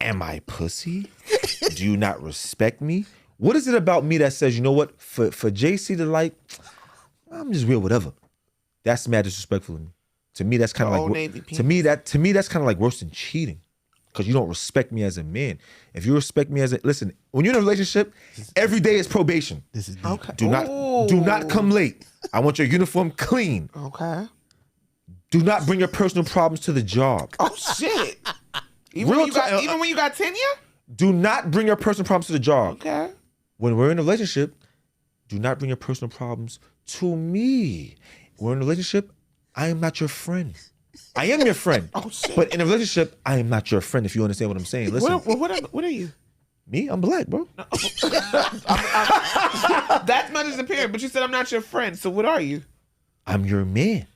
Am I pussy? Do you not respect me? What is it about me that says, you know what, for JC to like, I'm just wear whatever. That's mad disrespectful to me. To me, that's kind of Old like Navy to me that's kind of like worse than cheating, because you don't respect me as a man. If you respect me as a listen, when you're in a relationship, every day is probation. This is deep. Okay. Do not come late. I want your uniform clean. Okay. Do not bring your personal problems to the job. Oh shit. Even Real when you got talk- even when you got tenure. Do not bring your personal problems to the job. Okay. When we're in a relationship, do not bring your personal problems to me. We're in a relationship, I am not your friend. I am your friend. Oh, shit. But in a relationship, I am not your friend, if you understand what I'm saying. Listen, What are you? me, I'm black, bro. That's much as a parent, but you said I'm not your friend. So what are you? I'm your man.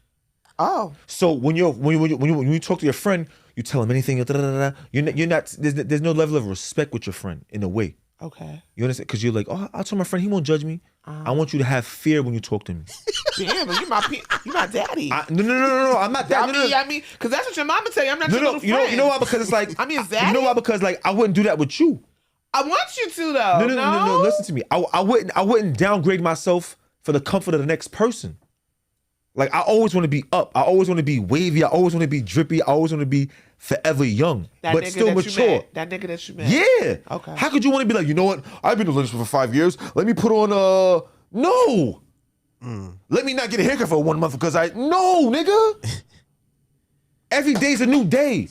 Oh. So when you talk to your friend, you tell him anything. You're not. There's no level of respect with your friend in a way. Okay. You understand? Because you're like, oh, I'll tell my friend, he won't judge me. I want you to have fear when you talk to me. Damn, but you my daddy. No, I'm not that. I mean, because that's what your mama tell you. I'm not your little friend. You know why? Because it's like, I mean, is that you know why? Because like, I wouldn't do that with you. I want you to though. No. Listen to me. I wouldn't downgrade myself for the comfort of the next person. Like, I always want to be up. I always want to be wavy. I always want to be drippy. I always want to be forever young, but still mature. That nigga that you met. Yeah. Okay. How could you want to be like, you know what? I've been in a relationship for 5 years. Let me put on no. Let me not get a haircut for 1 month because no, nigga. Every day's a new day.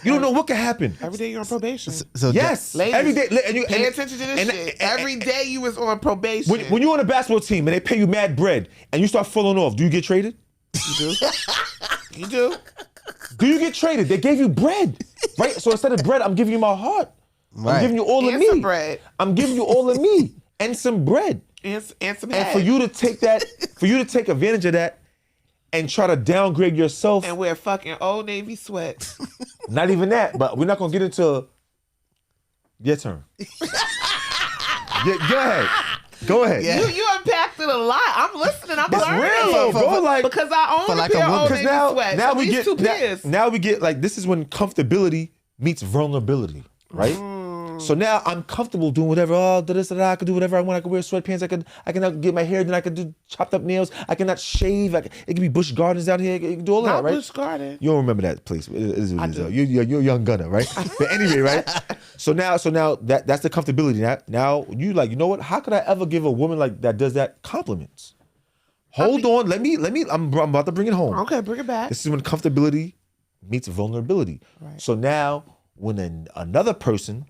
You don't know what can happen. Every day you're on probation. So yes. Ladies, every day. pay attention to this shit. Every day you was on probation. When you're on a basketball team and they pay you mad bread and you start falling off, do you get traded? You do. You do. Do you get traded? They gave you bread, right? So instead of bread, I'm giving you my heart. Right. I'm giving you all of me. Some bread. I'm giving you all of me and some bread. And some And head. for you to take advantage of that and try to downgrade yourself. And wear fucking Old Navy sweats. Not even that, but we're not gonna get into your turn. Go ahead. Yeah. You unpacked it a lot. I'm listening. I'm It's learning. real, bro. Like, because I own for a like a pair of woman. Old because Navy sweats. now At we least get two pairs. now we get like, this is when comfortability meets vulnerability, right? So now I'm comfortable doing whatever. I can do whatever I want. I can wear sweatpants. I can get my hair done. I can do chopped up nails. I cannot shave. It can be Busch Gardens out here. You can do all Not that, right? Busch Garden. You don't remember that place. It is what it is. You're a young gunner, right? But anyway, right? So now that's the comfortability. Now you like, you know what? How could I ever give a woman like that does that compliments? Hold on. Let me. I'm about to bring it home. Okay, bring it back. This is when comfortability meets vulnerability. Right. So now when another person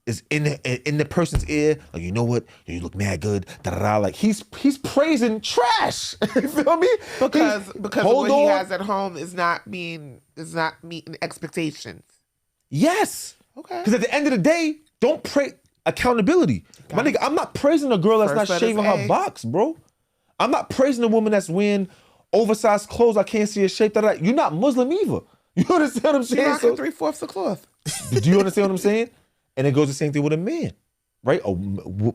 is in the person's ear, like, you know what? You look mad good. Like he's praising trash. You feel me? Because hold what he on. has at home is not meeting expectations. Yes. Okay. Because at the end of the day, don't pray accountability. My nigga, I'm not praising a girl that's First not letter's shaving A. her box, bro. I'm not praising a woman that's wearing oversized clothes. I can't see her shape. You're not Muslim either. You understand what I'm She saying? rocking 3/4 of cloth. Do you understand what I'm saying? And it goes the same thing with a man, right?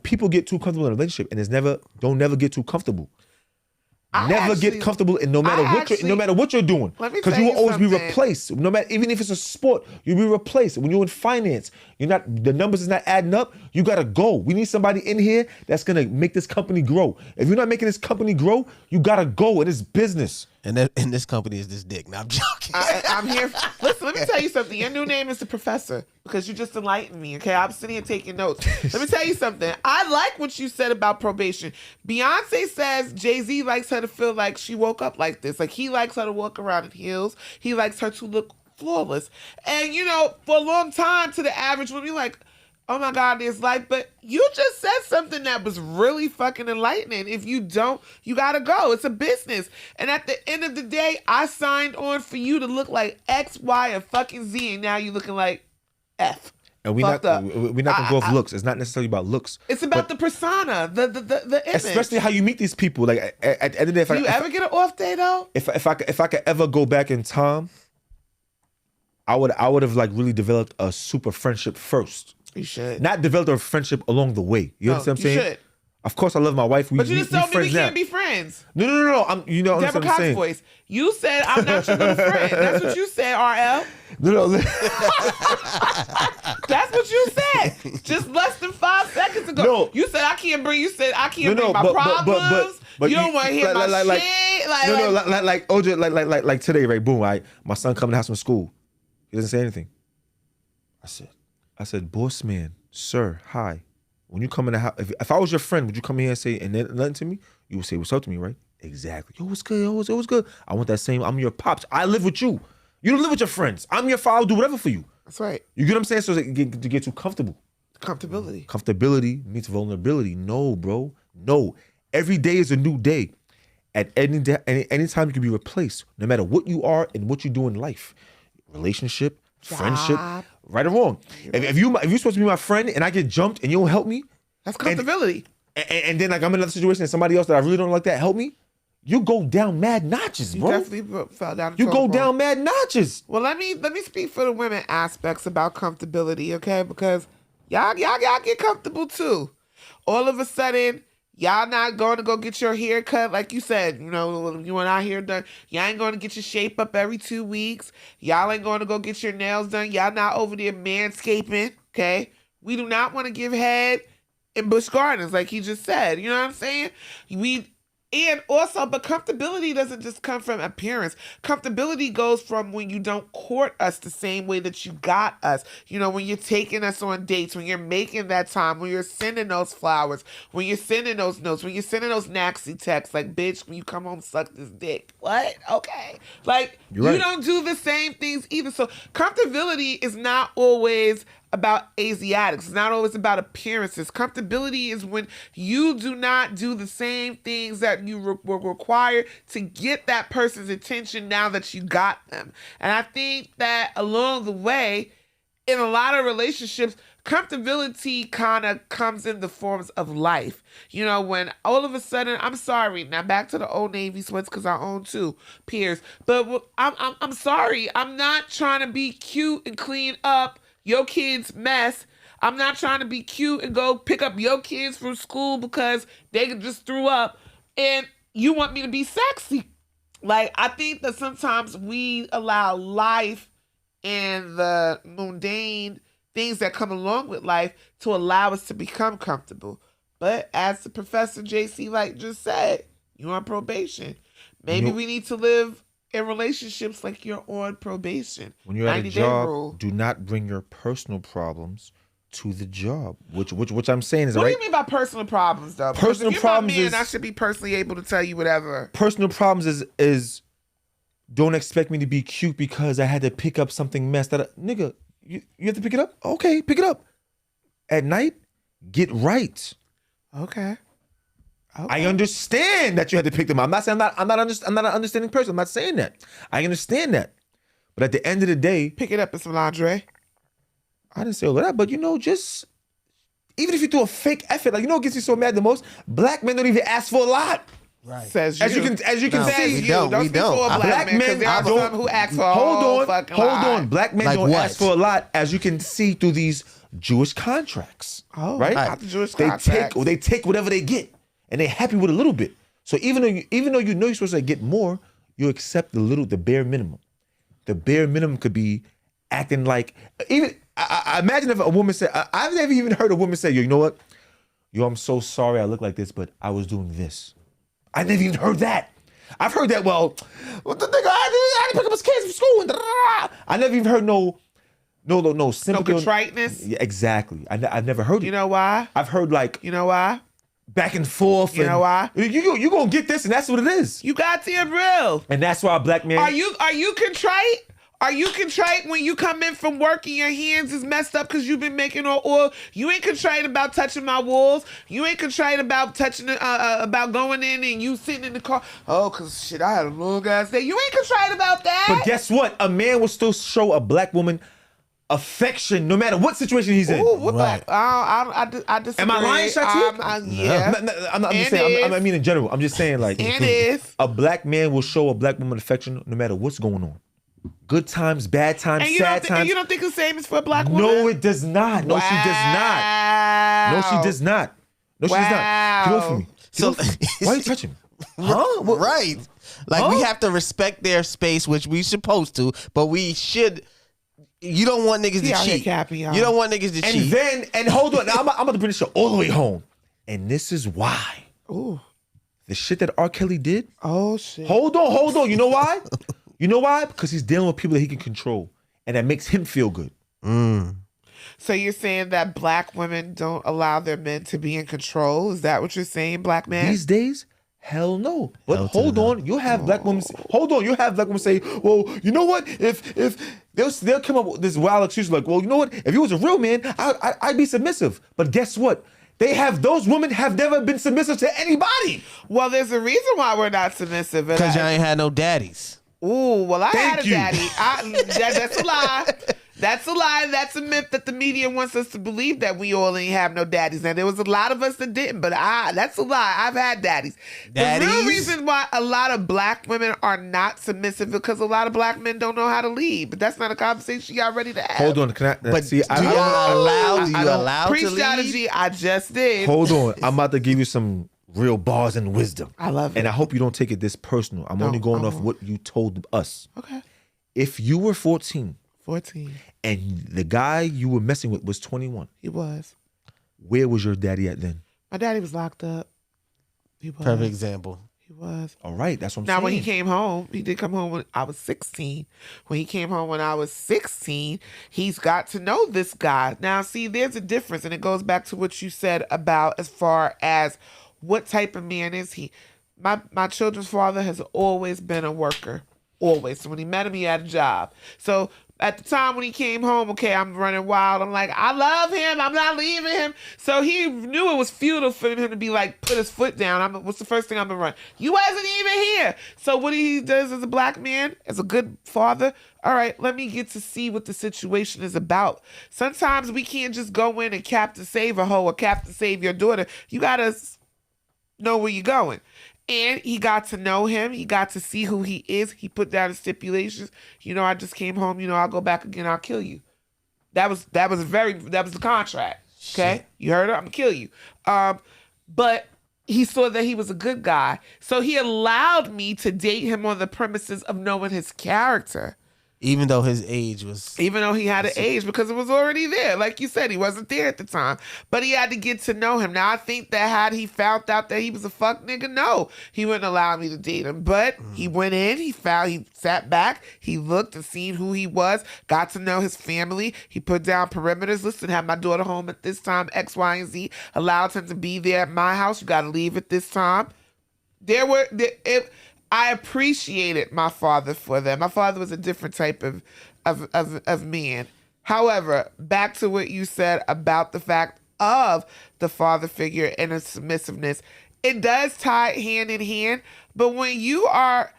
People get too comfortable in a relationship, and don't never get too comfortable. Never get comfortable, and no matter what you're doing, because you will always be replaced. No matter, even if it's a sport, you'll be replaced. When you're in finance, the numbers is not adding up. You gotta go. We need somebody in here that's gonna make this company grow. If you're not making this company grow, you gotta go. It is business. And this company is this dick. No, I'm joking. I'm here. Listen, let me tell you something. Your new name is the Professor because you just enlightened me. Okay, I'm sitting here taking notes. Let me tell you something. I like what you said about probation. Beyonce says Jay-Z likes her to feel like she woke up like this. Like, he likes her to walk around in heels. He likes her to look flawless. And for a long time, to the average woman, you're like, oh my God, there's life. But you just said something that was really fucking enlightening. If you don't, you gotta go. It's a business. And at the end of the day, I signed on for you to look like X, Y, and fucking Z, and now you're looking like F. And we're not gonna go off looks. It's not necessarily about looks. It's about the persona, the image. Especially how you meet these people. Like at the end of the day, Do you ever get an off day though? If I could ever go back in time, I would have like really developed a super friendship first. You should. Not develop a friendship along the way. You understand what I'm saying? You should. Of course, I love my wife. But you just told me we can't be friends. No. Deborah Understand what I'm Cox's saying? voice. You said I'm not your little friend. That's what you said, RL. No. That's what you said. Just less than 5 seconds ago. No. You said I can't bring my problems. But you don't want to hear my shit. Like OJ, like today, right? Boom, my son coming to the house from school. He doesn't say anything. I said, boss man, sir, hi. When you come in the house, if I was your friend, would you come here and say and then nothing to me? You would say what's up to me, right? Exactly. Yo, what's good? Yo, what's good? I want that same. I'm your pops. I live with you. You don't live with your friends. I'm your father. I'll do whatever for you. That's right. You get what I'm saying? So to get too comfortable. Comfortability. Comfortability meets vulnerability. No, bro. No. Every day is a new day. At any time you can be replaced, no matter what you are and what you do in life. Relationship, friendship, right or wrong. If you're supposed to be my friend and I get jumped and you don't help me, that's comfortability. And then like I'm in another situation and somebody else that I really don't like that help me, you go down mad notches, bro. You definitely fell down. You go down mad notches. Well, let me speak for the women aspects about comfortability, okay? Because Y'all get comfortable too. All of a sudden, y'all not going to go get your hair cut, like you said. You know, you want our hair done. Y'all ain't going to get your shape up every 2 weeks. Y'all ain't going to go get your nails done. Y'all not over there manscaping, okay? We do not want to give head in Busch Gardens, like he just said. You know what I'm saying? And also, but comfortability doesn't just come from appearance. Comfortability goes from when you don't court us the same way that you got us. You know, when you're taking us on dates, when you're making that time, when you're sending those flowers, when you're sending those notes, when you're sending those nasty texts, like, bitch, when you come home, suck this dick. What? Okay. Like, you don't do the same things either. So comfortability is not always about Asiatics. It's not always about appearances. Comfortability is when you do not do the same things that you were required to get that person's attention now that you got them. And I think that along the way, in a lot of relationships, comfortability kind of comes in the forms of life. You know, when all of a sudden, I'm sorry, now back to the Old Navy sweats because I own 2 pairs. But I'm sorry, I'm not trying to be cute and clean up your kid's mess. I'm not trying to be cute and go pick up your kids from school because they just threw up and you want me to be sexy. Like, I think that sometimes we allow life and the mundane things that come along with life to allow us to become comfortable. But as the Professor JC like just said, you're on probation. Maybe we need to live in relationships like you're on probation. When you're at a 90-day job, rule. do not bring your personal problems to the job. Which I'm saying is What right. do you mean by personal problems, though? Because Personal if you're problems my man, is I should be personally able to tell you whatever. Personal problems is don't expect me to be cute because I had to pick up something messed up. Nigga, you have to pick it up? Okay, pick it up. At night, get right. Okay. I understand that you had to pick them up. I'm not saying I'm not an understanding person. I'm not saying that. I understand that. But at the end of the day, Pick it up in some lingerie. I didn't say all of that, but just even if you do a fake effort, like, what gets you so mad the most? Black men don't even ask for a lot. Right. Says you. As you can Says see, we don't speak for a black man, 'cause there are some who ask for a whole fucking lot. Hold on. Black men Like don't what? ask for a lot, as you can see through these Jewish contracts. Oh, right? not the Jewish They contracts. they take whatever they get, and they're happy with a little bit. So even though you know you're supposed to get more, you accept the bare minimum. The bare minimum could be acting like, even I imagine if a woman said, I've never even heard a woman say, yo, you know what? Yo, I'm so sorry I look like this, but I was doing this. I never even heard that. I've heard that, well, what the nigga, I had to pick up his kids from school. And I never even heard no sympathy. No contriteness? Yeah, exactly. I've never heard it. You know why? I've heard like, You know why? back and forth. You know why? You gonna get this, and that's what it is. You goddamn real. And that's why a black man. Are you contrite? Are you contrite when you come in from work and your hands is messed up because you've been making all oil? You ain't contrite about touching my walls. You ain't contrite about touching about going in and you sitting in the car. Oh, cause shit, I had a long ass day. You ain't contrite about that. But guess what? A man will still show a black woman affection no matter what situation he's in. Ooh, what Right. I disagree. Am I lying, Shatek? Yeah. I'm just saying. I mean in general. I'm just saying like And if. a black man will show a black woman affection no matter what's going on. Good times, bad times, And you sad don't times. you don't think the same is for a black woman? No, it does not. No, she does not. No, she does not. No, she does not. Get off of me. So- Why are you touching me? Huh? What? Right. Like, we have to respect their space, which we supposed to, but we should. You don't want niggas He to out here cheat. capping, y'all. You don't want niggas to cheat. And hold on. Now, I'm about to bring this shit all the way home. And this is why. Ooh. The shit that R. Kelly did. Oh shit. Hold on. You know why? You know why? Because he's dealing with people that he can control. And that makes him feel good. So you're saying that black women don't allow their men to be in control? Is that what you're saying, black man? These days, hell no. But Hell to hold the no. on. You'll have black women say, you'll have black women say, well, you know what? If they'll come up with this wild excuse like, well, you know what? If you was a real man, I'd be submissive. But guess what? Those women have never been submissive to anybody. Well, there's a reason why we're not submissive. And Because y'all ain't had no daddies. Ooh, well, I Thank had a you. daddy. That's a lie. That's a lie. That's a myth that the media wants us to believe that we all ain't have no daddies. Now, there was a lot of us that didn't, but that's a lie. I've had daddies. Daddies? The real reason why a lot of black women are not submissive because a lot of black men don't know how to lead. But that's not a conversation y'all ready to have. Hold on. Can I? But See, do you allow Preach to lead? Jada G. I just did. hold on. I'm about to give you some real bars and wisdom. I love it. And I hope you don't take it this personal. I'm only going off what you told us. Okay. If you were 14 14. and the guy you were messing with was 21, He was. where was your daddy at then? My daddy was locked up. He was. Perfect example. He was. All right, that's what I'm Now, saying. when he came home, he did come home when I was 16. When he came home when I was 16, he's got to know this guy. Now, see, there's a difference, and it goes back to what you said about as far as what type of man is he. My children's father has always been a worker, always. So when he met him, he had a job. So at the time when he came home, okay, I'm running wild. I'm like, I love him. I'm not leaving him. So he knew it was futile for him to be like, put his foot down. What's the first thing I'm going to run? You wasn't even here. So what he does as a black man, as a good father, all right, let me get to see what the situation is about. Sometimes we can't just go in and cap to save a hoe or cap to save your daughter. You got to know where you're going. And he got to know him. He got to see who he is. He put down his stipulations. I just came home. I'll go back again. I'll kill you. That was the contract. Okay, shit. You heard it. I'm gonna kill you. But he saw that he was a good guy, so he allowed me to date him on the premises of knowing his character. Even though his age was... Even though he had an age, because it was already there. Like you said, he wasn't there at the time. But he had to get to know him. Now, I think that had he found out that he was a fuck nigga, no, he wouldn't allow me to date him. But he went in, he sat back, he looked and seen who he was, got to know his family. He put down perimeters. Listen, have my daughter home at this time, X, Y, and Z. Allowed him to be there at my house. You got to leave at this time. I appreciated my father for that. My father was a different type of man. However, back to what you said about the fact of the father figure and the submissiveness, it does tie hand in hand. But when you are,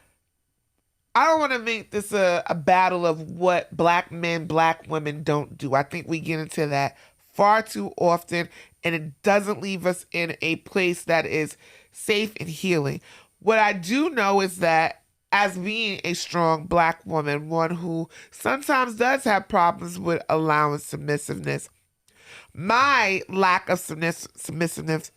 I don't want to make this a battle of what black men, black women don't do. I think we get into that far too often, and it doesn't leave us in a place that is safe and healing. What I do know is that as being a strong black woman, one who sometimes does have problems with allowing submissiveness, my lack of submissiveness,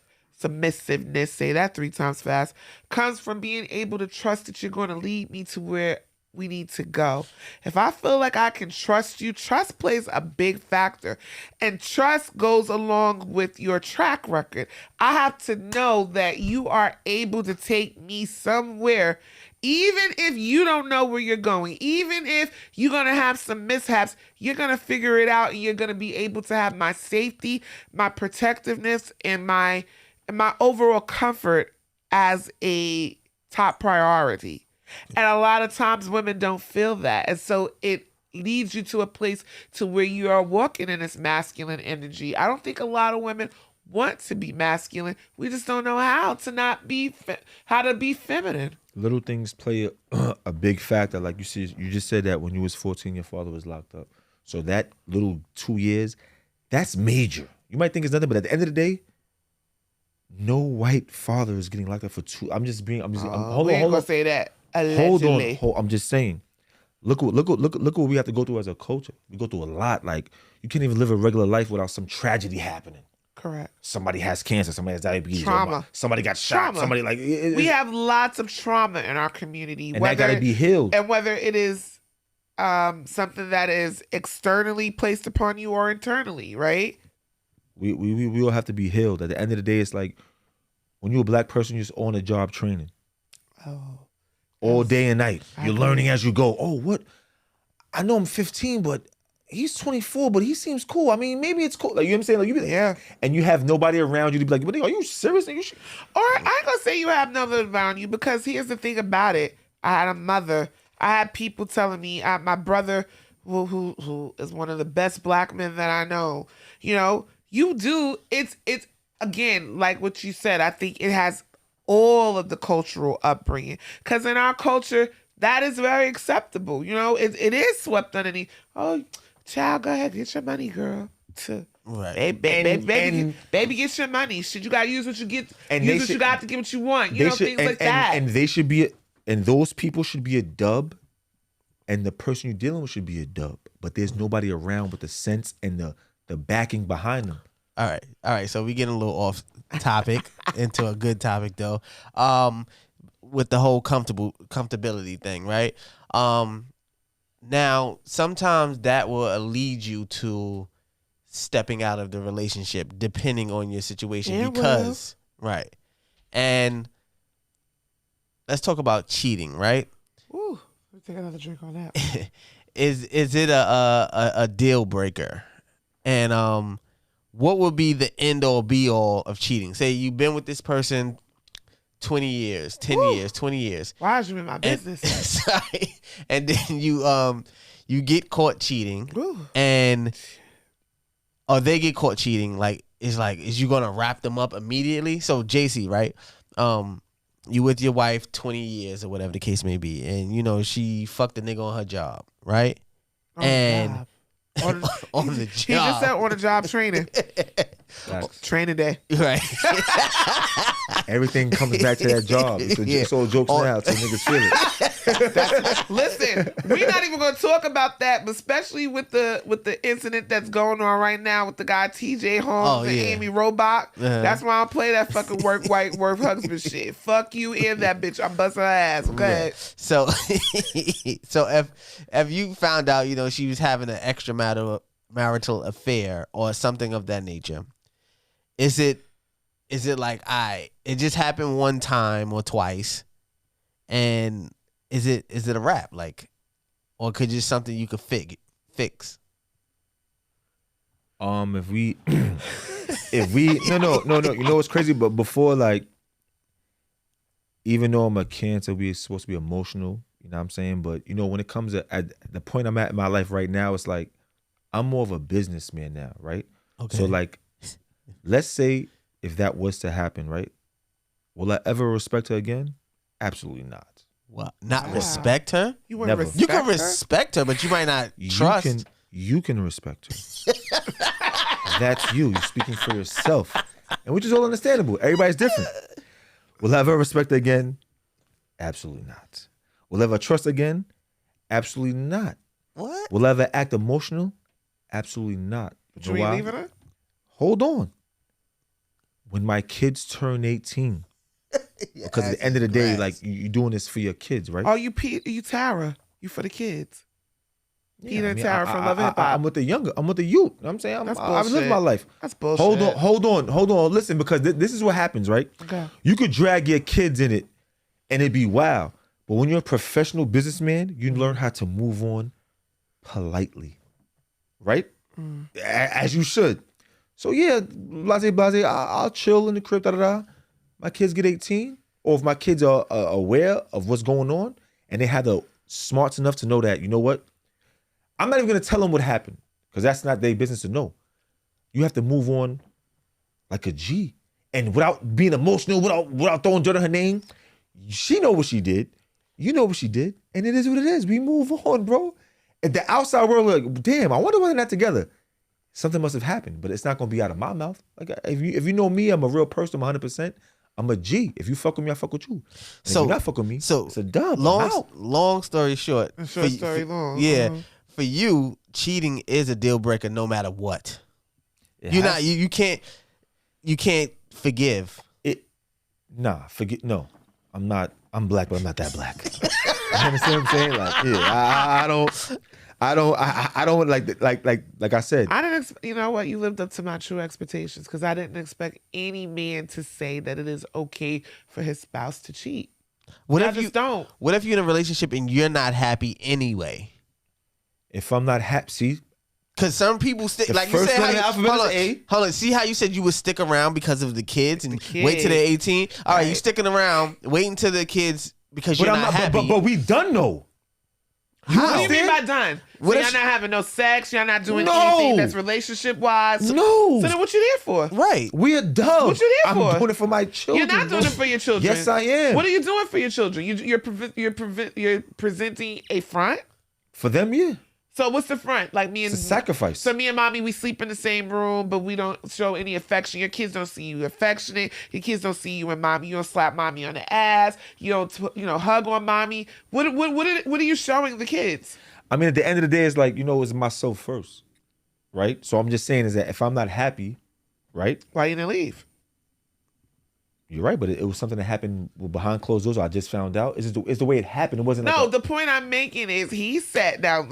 say that 3 times fast, comes from being able to trust that you're going to lead me to where we need to go. If I feel like I can trust you, trust plays a big factor. And trust goes along with your track record. I have to know that you are able to take me somewhere, even if you don't know where you're going, even if you're going to have some mishaps, you're going to figure it out and you're going to be able to have my safety, my protectiveness, and my overall comfort as a top priority. And a lot of times women don't feel that. And so it leads you to a place to where you are walking in this masculine energy. I don't think a lot of women want to be masculine. We just don't know how to be feminine. Little things play a big factor. Like you just said that when you was 14, your father was locked up. So that little 2 years, that's major. You might think it's nothing, but at the end of the day, no white father is getting locked up for 2. Hold on. Say that. Allegedly. Hold on. I'm just saying. Look what we have to go through as a culture. We go through a lot. Like, you can't even live a regular life without some tragedy happening. Correct. Somebody has cancer. Somebody has diabetes. Trauma. Somebody got shot. Somebody we have lots of trauma in our community, and that got to be healed. And whether it is something that is externally placed upon you or internally, right? We all have to be healed. At the end of the day, it's like when you're a black person, you're just on the job training. Oh. All day and night. You're learning as you go. Oh, what? I know I'm 15, but he's 24, but he seems cool. I mean, maybe it's cool. Like, you know what I'm saying? Like, you be there, and you have nobody around you to be like, are you serious? Or I ain't gonna say you have nobody around you, because here's the thing about it. I had a mother. I had people telling me, my brother, who is one of the best black men that I know, it's again, like what you said, I think it has all of the cultural upbringing, because in our culture that is very acceptable. It is swept underneath. Oh, Child, go ahead, get your money, girl. Right. Baby, get your money. Shit, you gotta use what you get. And Use what you got to get what you want. You know, things like that. And they should be, and those people should be a dub, and the person you're dealing with should be a dub. But there's nobody around with the sense and the backing behind them. All right. So we getting a little off topic into a good topic though. With the whole comfortability thing, right? Now sometimes that will lead you to stepping out of the relationship depending on your situation right. And let's talk about cheating, right? Ooh, let's take another drink on that. Is it a deal breaker? And what would be the end all be all of cheating? Say you've been with this person 20 years, 10 years, 20 years. Why is you in my business? Sorry. And then you get caught cheating. Ooh. Or they get caught cheating, is you gonna wrap them up immediately? So JC, right? You with your wife 20 years or whatever the case may be, and you know she fucked the nigga on her job, right? On the job. He just said on the job training. Training day. Right. Everything comes back to that job. It's all jokes now, so niggas feel it. Listen, we're not even going to talk about that, but especially with the incident that's going on right now with the guy TJ Holmes and Amy Robach. That's why I don't play that fucking work husband shit. Fuck you and that bitch. I'm busting her ass. Okay. Yeah. So if you found out, you know, she was having an extramarital affair or something of that nature, is it like, it just happened one time or twice, and is it a wrap, like, or could just something you could fix? If we no, you know what's crazy? But before, like, even though I'm a Cancer, we're supposed to be emotional. You know what I'm saying? But you know, when it comes to at the point I'm at in my life right now, it's like I'm more of a businessman now, right? Okay. So like, let's say if that was to happen, right? Will I ever respect her again? Absolutely not. What? Not respect her? You wouldn't Never. respect You can her? respect her, but you might not trust. You can respect her. That's you. You're speaking for yourself, and which is all understandable. Everybody's different. Will I ever respect her again? Absolutely not. Will I ever trust again? Absolutely not. What? Will I ever act emotional? Absolutely not. But you ain't leaving her? Hold on. When my kids turn 18, because at the end of the day, like, you're doing this for your kids, right? Oh, you Tara. You for the kids. Peter and Tara from Love and Hip Hop. I'm with the youth. You know what I'm saying? I've lived my life. That's bullshit. Hold on. Listen, because this is what happens, right? Okay. You could drag your kids in it and it'd be wild. But when you're a professional businessman, you learn how to move on politely, right? As you should. So yeah, blase, I'll chill in the crib, My kids get 18, or if my kids are aware of what's going on and they have the smarts enough to know that, you know what? I'm not even gonna tell them what happened, because that's not their business to know. You have to move on like a G, and without being emotional, without throwing dirt on her name. She know what she did. You know what she did, and it is what it is. We move on, bro. And the outside world, like, damn, I wonder why they're not together. Something must have happened, but it's not gonna be out of my mouth. Like, if you know me, I'm a real person, I'm 100%. I'm a G. If you fuck with me, I fuck with you. And if you not fuck with me, it's a dub. Long story short. Long. Yeah. For you, cheating is a deal breaker no matter what. You can't forgive. No. I'm not. I'm black, but I'm not that black. You understand what I'm saying? Like, yeah, I don't like I said. I didn't. You know what? You lived up to my true expectations, because I didn't expect any man to say that it is okay for his spouse to cheat. What if you're in a relationship and you're not happy anyway? If I'm not happy, see. Because some people stick, like you said, hold on. See how you said you would stick around because of the kids and wait till they're 18? All right, you sticking around, waiting till the kids because you're not happy. But we done though. What do you mean by done? So y'all not having no sex, y'all not doing anything that's relationship wise. No. So then what you there for? Right. We're done. What you there for? I'm doing it for my children. You're not doing it for your children. Yes, I am. What are you doing for your children? You're presenting a front? For them, yeah. So what's the front? Like me and It's a sacrifice. So me and mommy, we sleep in the same room, but we don't show any affection. Your kids don't see you affectionate. Your kids don't see you and mommy. You don't slap mommy on the ass. You don't, hug on mommy. What are you showing the kids? I mean, at the end of the day, it's like, it's myself first, right? So I'm just saying is that if I'm not happy, right? Why you didn't leave? You're right, but it was something that happened behind closed doors. I just found out. It's the way it happened. It wasn't. No, the point I'm making is he said. Now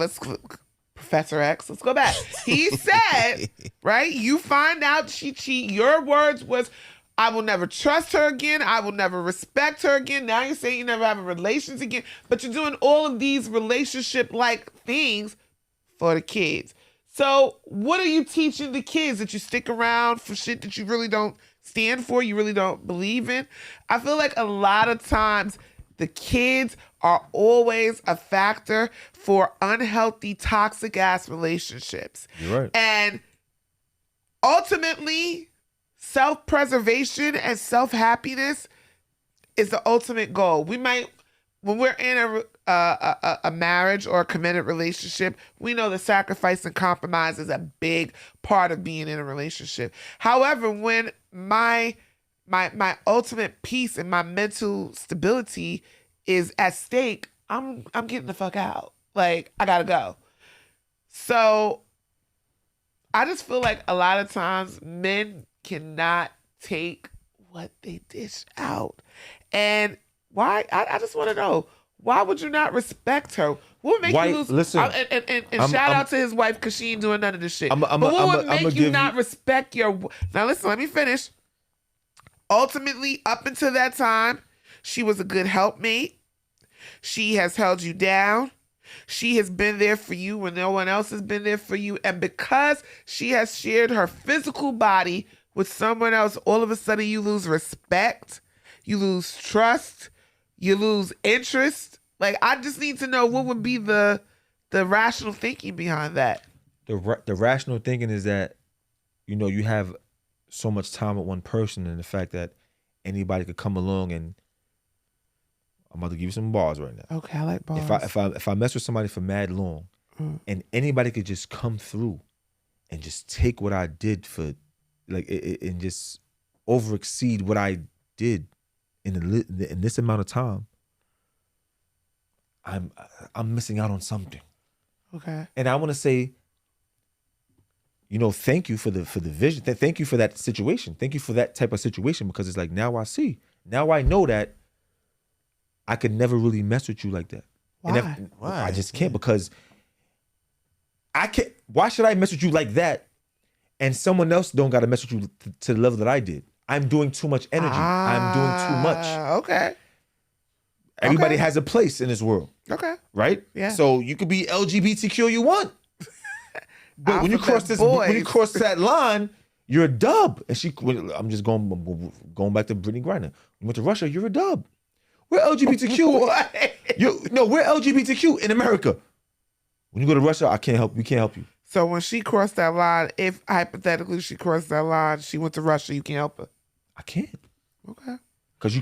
Professor X. Let's go back. He said, right? You find out she cheat. Your words was, "I will never trust her again. I will never respect her again." Now you're saying you never have a relations again, but you're doing all of these relationship-like things for the kids. So what are you teaching the kids? That you stick around for shit that you really don't stand for, you really don't believe in? I feel like a lot of times the kids are always a factor for unhealthy, toxic ass relationships. You're right. And ultimately, self-preservation and self-happiness is the ultimate goal. We might, when we're in a marriage or a committed relationship, we know the sacrifice and compromise is a big part of being in a relationship. However, when my ultimate peace and my mental stability is at stake, I'm getting the fuck out. Like, I gotta go. So I just feel like a lot of times men cannot take what they dish out. And why? I just want to know, why would you not respect her? What would make you lose? Listen, and shout out to his wife, because she ain't doing none of this shit. But what would make you not respect your... Now listen, let me finish. Ultimately, up until that time, she was a good helpmate. She has held you down. She has been there for you when no one else has been there for you. And because she has shared her physical body with someone else, all of a sudden you lose respect, you lose trust, you lose interest. Like, I just need to know what would be the rational thinking behind that. The rational thinking is that, you have so much time with one person, and the fact that anybody could come along, and I'm about to give you some bars right now. Okay, I like bars. If I mess with somebody for mad long, and anybody could just come through and just take what I did for, like, and just over exceed what I did in this amount of time, I'm missing out on something. Okay. And I want to say, thank you for the vision. Thank you for that situation. Thank you for that type of situation, because it's like, now I see. Now I know that I could never really mess with you like that. Why? Why? I just can't, because I can't. Why should I mess with you like that, and someone else don't got to mess with you to the level that I did? I'm doing too much energy. I'm doing too much. Okay. Everybody has a place in this world. Okay. Right? Yeah. So you could be LGBTQ all you want. But when you cross that line, you're a dub. And I'm just going back to Brittany Griner. You went to Russia, you're a dub. We're LGBTQ. We're LGBTQ in America. When you go to Russia, we can't help you. So when she crossed that line, if hypothetically she crossed that line, she went to Russia, you can't help her. I can't. Okay. Cause you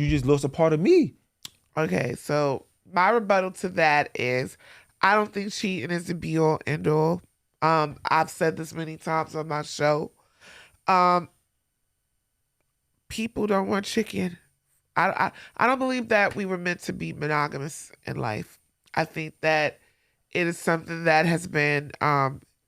just lost a part of me. Okay, so my rebuttal to that is, I don't think cheating is the be all end all. I've said this many times on my show. People don't want chicken. I don't believe that we were meant to be monogamous in life. I think that it is something that has been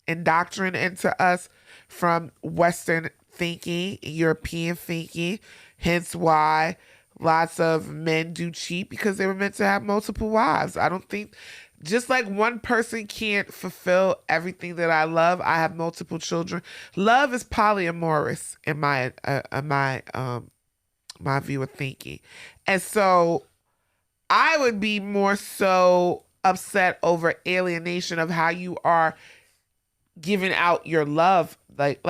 indoctrinated into us from Western thinking, European thinking, hence why lots of men do cheat, because they were meant to have multiple wives. I don't think, just like one person can't fulfill everything that I love, I have multiple children. Love is polyamorous in my view of thinking. And so I would be more so upset over alienation of how you are giving out your love. Like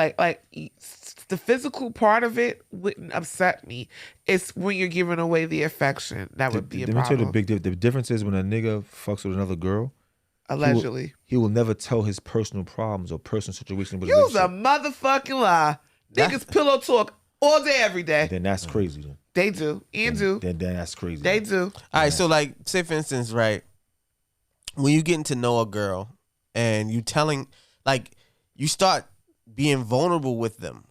the physical part of it wouldn't upset me. It's when you're giving away the affection that would be a problem. Let me tell you the difference is when a nigga fucks with another girl, allegedly, he will never tell his personal problems or personal situation. Use a motherfucking lie. Niggas pillow talk all day, every day. Then that's crazy. Then they do. Then that's crazy. They do. All right, so like, say for instance, right, when you getting to know a girl and you telling, like, you start being vulnerable with them,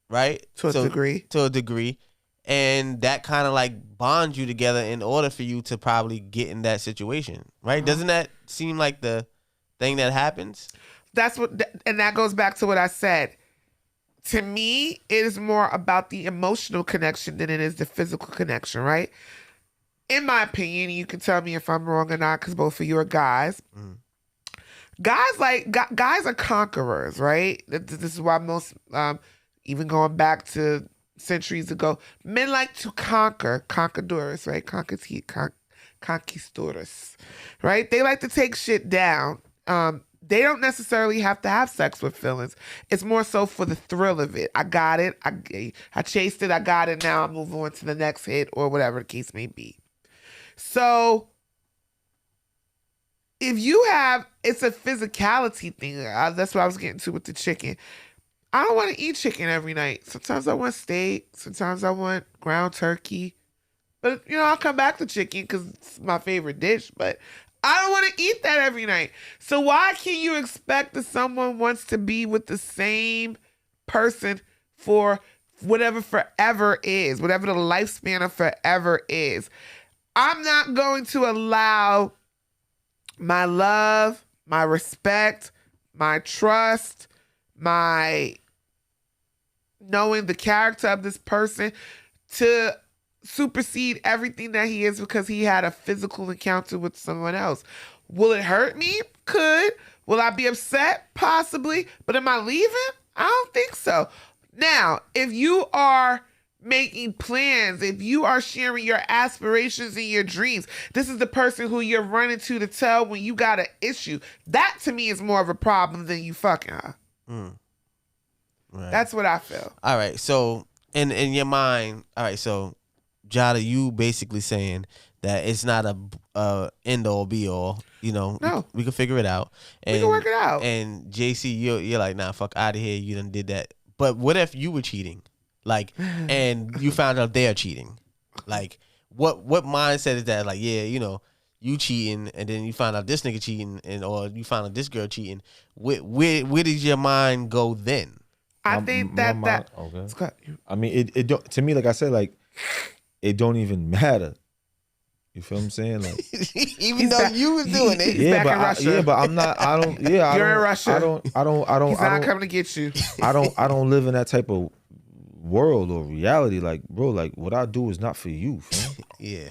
right? To a degree. To a degree. And that kind of like bonds you together in order for you to probably get in that situation, right? Doesn't that seem like the thing that happens? That's what, and that goes back to what I said. To me, it is more about the emotional connection than it is the physical connection, right? In my opinion, you can tell me if I'm wrong or not, because both of you are guys. Guys are conquerors, right? This is why most, even going back to centuries ago, men like to conquistadores, right? Conquistadores, right? They like to take shit down. They don't necessarily have to have sex with feelings. It's more so for the thrill of it. I got it. I chased it. I got it. Now I'm moving on to the next hit or whatever the case may be. So if you have, it's a physicality thing. That's what I was getting to with the chicken. I don't want to eat chicken every night. Sometimes I want steak. Sometimes I want ground turkey. But, I'll come back to chicken because it's my favorite dish. But I don't want to eat that every night. So why can you expect that someone wants to be with the same person for whatever forever is, whatever the lifespan of forever is? I'm not going to allow my love, my respect, my trust, my knowing the character of this person to supersede everything that he is because he had a physical encounter with someone else. Will it hurt me? Could. Will I be upset? Possibly. But am I leaving? I don't think so. Now, if you are making plans, if you are sharing your aspirations and your dreams, this is the person who you're running to tell when you got an issue. That to me is more of a problem than you fucking her. Right. That's what I feel. All right. So in your mind, all right. So Jada, you basically saying that it's not a end all be all. No. We can figure it out. And, we can work it out. And JC, you're like, nah, fuck out of here. You done did that. But what if you were cheating, like, and you found out they're cheating? Like, what mindset is that? Like, yeah, you cheating, and then you find out this nigga cheating, or you find out this girl cheating. Where does your mind go then? I think that okay. Scott, I mean, it don't, to me, like I said, like, it don't even matter. You feel what I'm saying? Like, even though you was doing it. He's back in Russia. But I'm not. I don't. Yeah, You're in Russia. I don't. He's not coming to get you. I don't live in that type of world or reality. Like, bro, like what I do is not for you, fam. Yeah.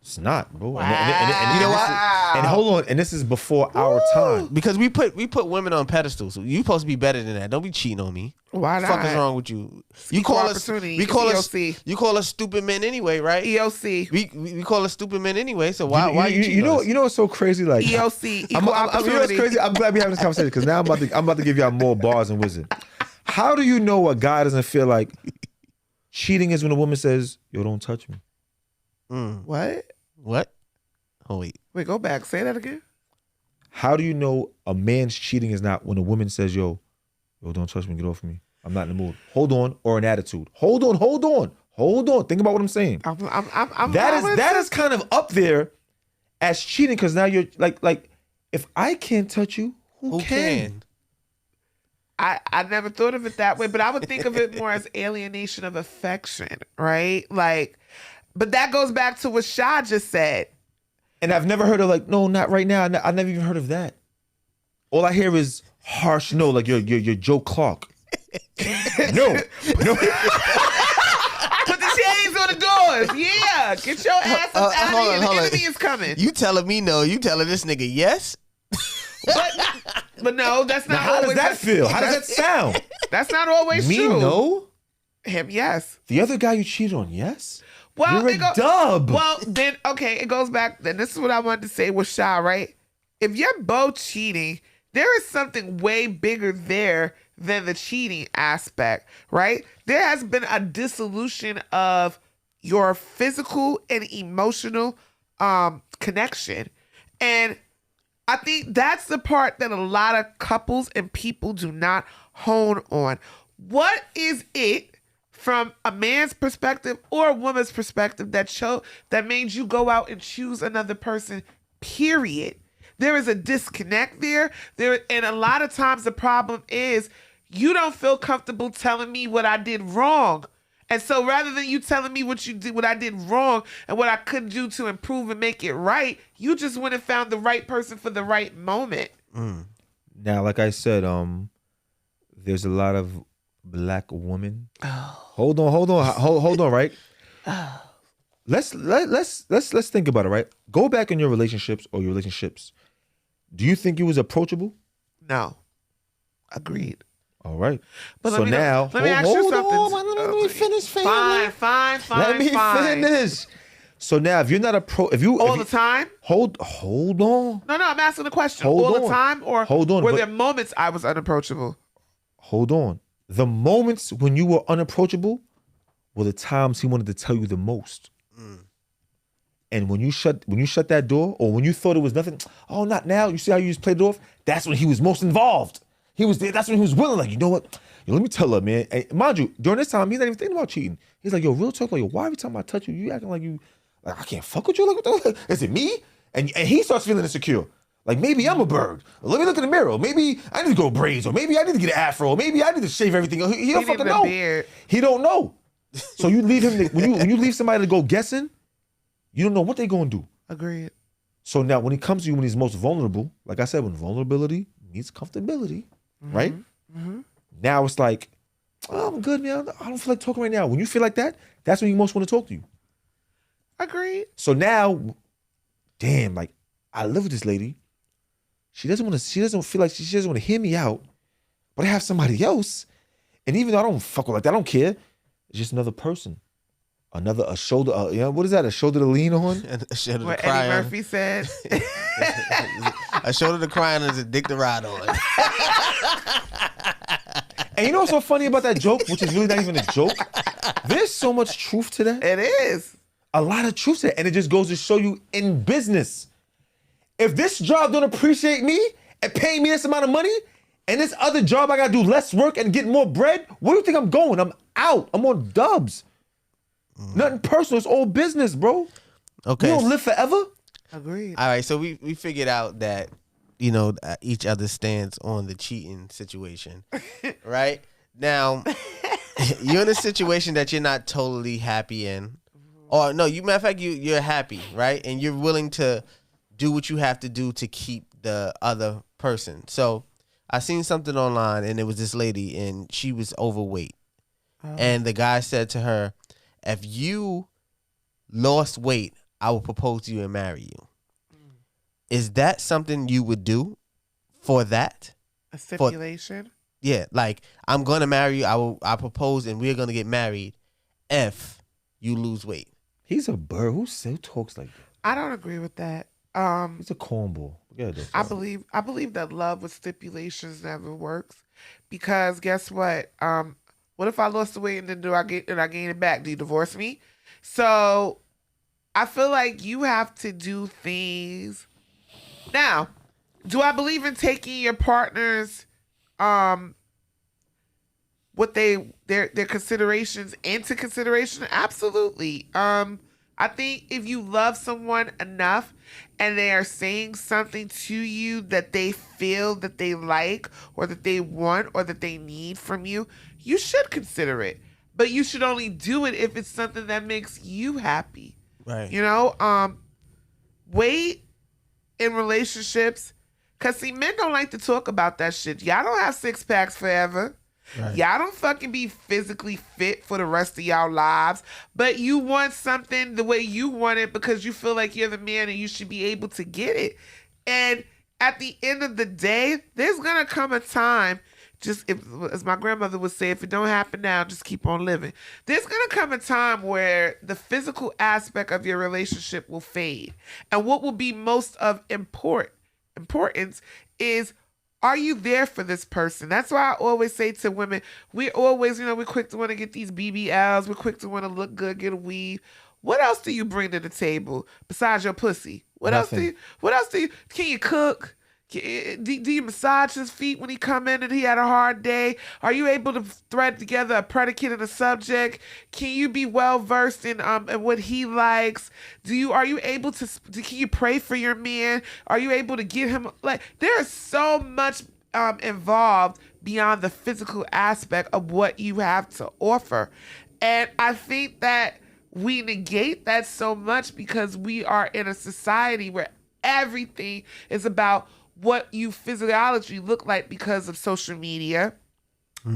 It's not, bro. Wow. And you know what? And hold on. And this is before our time. Because we put women on pedestals. So you supposed to be better than that. Don't be cheating on me. Why not? What the fuck is wrong with you? You Equal call us. opportunity. We call It's us. EOC. You call us stupid men anyway, right? EOC. We call us stupid men anyway. So why you cheating you know on us? you know what's so crazy? Like EOC. Equal you know what's opportunity. crazy? I'm glad we're having this conversation because now I'm about to give y'all more bars and wisdom. How do you know a guy doesn't feel like cheating is when a woman says, "Yo, don't touch me"? What? Oh wait, go back. Say that again. How do you know a man's cheating is not when a woman says, yo, don't touch me, get off me. I'm not in the mood. Hold on, or an attitude. Hold on. Think about what I'm saying. That is kind of up there as cheating because now you're like if I can't touch you, who can? I never thought of it that way, but I would think of it more as alienation of affection, right? Like, but that goes back to what Shah just said. And I've never heard of like, no, not right now. I never even heard of that. All I hear is harsh no, like you're Joe Clark. No. Put the chains on the doors. Yeah. Get your ass up out of here. The enemy is coming. You telling me no? You telling this nigga yes? But no, that's not now, how always. does that feel? How does that sound? That's not always Me, true. no. Him, yes. The other guy you cheated on, yes. Well, You're a dub. Well, then, okay, it goes back. Then this is what I wanted to say with Sha, right? If you're both cheating, there is something way bigger there than the cheating aspect, right? There has been a dissolution of your physical and emotional connection. And I think that's the part that a lot of couples and people do not hone on. What is it from a man's perspective or a woman's perspective that made you go out and choose another person, period? there is a disconnect there. And a lot of times the problem is you don't feel comfortable telling me what I did wrong. And so rather than you telling me what I did wrong and what I could do to improve and make it right, you just went and found the right person for the right moment. Now, like I said, there's a lot of black women. Hold on, right? Let's think about it, right? Go back in your relationships. Do you think you was approachable? No. Agreed. All right. But so now, let me ask you something. Let me finish. Fine. Let me finish. So now, if you're not all the time. Hold on. No, I'm asking the question. Hold all on. the time, or hold on. Were there moments I was unapproachable? Hold on. The moments when you were unapproachable were the times he wanted to tell you the most. And when you shut that door, or when you thought it was nothing, oh, not now. You see how you just played it off? That's when he was most involved. He was there. That's when he was willing. Like, you know what? Yo, let me tell her, man. And mind you, during this time, he's not even thinking about cheating. He's like, yo, real talk. Like, yo, why every time I touch you, you acting like you, like I can't fuck with you? Like, what the, is it me? And he starts feeling insecure. Like, maybe I'm a bird. Let me look in the mirror. Maybe I need to go braids, or maybe I need to get an afro, or maybe I need to shave everything. He don't fucking know. Beard. He don't know. So you leave him when you leave somebody to go guessing, you don't know what they gonna do. Agreed. So now when he comes to you when he's most vulnerable, like I said, when vulnerability meets comfortability, right? Now it's like, oh, I'm good, man. I don't feel like talking right now. When you feel like that, that's when you most want to talk to you. Agreed. So now, damn, like I live with this lady. She doesn't feel like she doesn't want to hear me out, but I have somebody else. And even though I don't fuck with like that, I don't care. It's just another person. A shoulder, what is that? A shoulder to lean on? A shoulder to What cry Eddie on. Murphy said. A shoulder to cry on is a dick to ride on. And you know what's so funny about that joke, which is really not even a joke? There's so much truth to that. It is. A lot of truth to that. And it just goes to show you in business. If this job don't appreciate me and pay me this amount of money, and this other job I gotta do less work and get more bread, where do you think I'm going? I'm out. I'm on dubs. Nothing personal. It's all business, bro. Okay. You don't live forever. Agreed. All right, so we figured out that, each other stands on the cheating situation, right? Now, you're in a situation that you're not totally happy in. Or no, matter of fact, you're happy, right? And you're willing to do what you have to do to keep the other person. So I seen something online, and it was this lady, and she was overweight. And the guy said to her, if you lost weight, I will propose to you and marry you. Is that something you would do for that? A stipulation? Yeah, like, I'm going to marry you. I propose, and we're going to get married if you lose weight. He's a bird. Who talks like that? I don't agree with that. He's a cornball. I believe that love with stipulations never works, because guess what? What if I lost the weight and then I gain it back? Do you divorce me? So I feel like you have to do things. Now, do I believe in taking your partner's what their considerations into consideration? Absolutely. I think if you love someone enough and they are saying something to you that they feel that they like, or that they want, or that they need from you, you should consider it. But you should only do it if it's something that makes you happy. Right. Weight in relationships, because see, men don't like to talk about that shit. Y'all don't have six packs forever. Right. Y'all don't fucking be physically fit for the rest of y'all lives, but you want something the way you want it because you feel like you're the man and you should be able to get it. And at the end of the day, there's gonna come a time, as my grandmother would say, if it don't happen now, just keep on living. There's gonna come a time where the physical aspect of your relationship will fade, and what will be most of importance is, are you there for this person? That's why I always say to women, we're always, we're quick to want to get these BBLs. We're quick to want to look good, get a weave. What else do you bring to the table besides your pussy? What else do you, can you cook? Do you massage his feet when he come in and he had a hard day? Are you able to thread together a predicate and a subject? Can you be well versed in what he likes? Are you able to? Can you pray for your man? Are you able to get him like? There is so much involved beyond the physical aspect of what you have to offer, and I think that we negate that so much because we are in a society where everything is about what you physiology look like because of social media,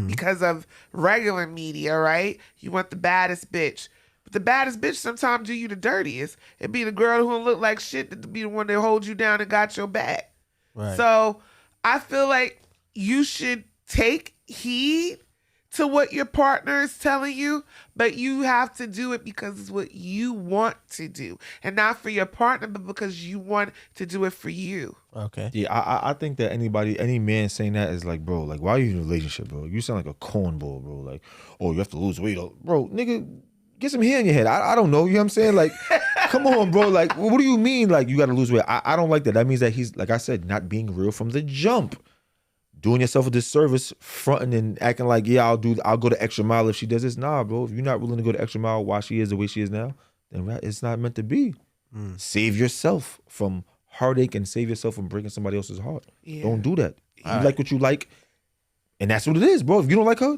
because of regular media, right? You want the baddest bitch. But the baddest bitch sometimes do you the dirtiest. It be the girl who don't look like shit that be the one that holds you down and got your back. Right. So I feel like you should take heed to what your partner is telling you, but you have to do it because it's what you want to do, and not for your partner, but because you want to do it for you. Okay. Yeah, I think that any man saying that is like, bro, like, why are you in a relationship, bro? You sound like a cornball, bro. Like, oh, you have to lose weight. Bro, nigga, get some hair in your head. I don't know. You know what I'm saying? Like, come on, bro. Like, what do you mean, like, you got to lose weight? I don't like that. That means that he's, like I said, not being real from the jump. Doing yourself a disservice, fronting and acting like, yeah, I'll go the extra mile if she does this. Nah, bro. If you're not willing to go the extra mile while she is the way she is now, then it's not meant to be. Save yourself from heartache and save yourself from breaking somebody else's heart. Yeah. Don't do that. You like what you like, and that's what it is, bro. If you don't like her,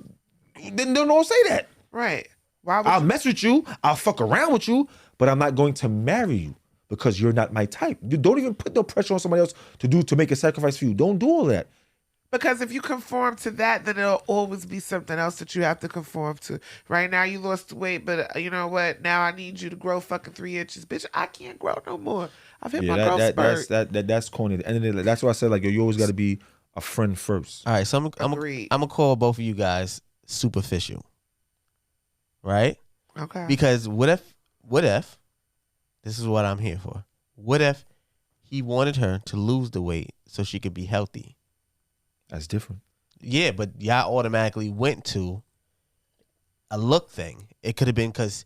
then don't say that. Right. Why would I'll mess with you. I'll fuck around with you, but I'm not going to marry you because you're not my type. You don't even put no pressure on somebody else to make a sacrifice for you. Don't do all that. Because if you conform to that, then it'll always be something else that you have to conform to. Right now, you lost weight, but you know what? Now I need you to grow fucking 3 inches. Bitch, I can't grow no more. I've hit my growth spurt. That's corny. At the end of the day, that's why I said, like, you always got to be a friend first. All right, so I'm going to call both of you guys superficial. Right? Okay. Because what if, this is what I'm here for. What if he wanted her to lose the weight so she could be healthy? That's different. Yeah, but y'all automatically went to a look thing. It could have been because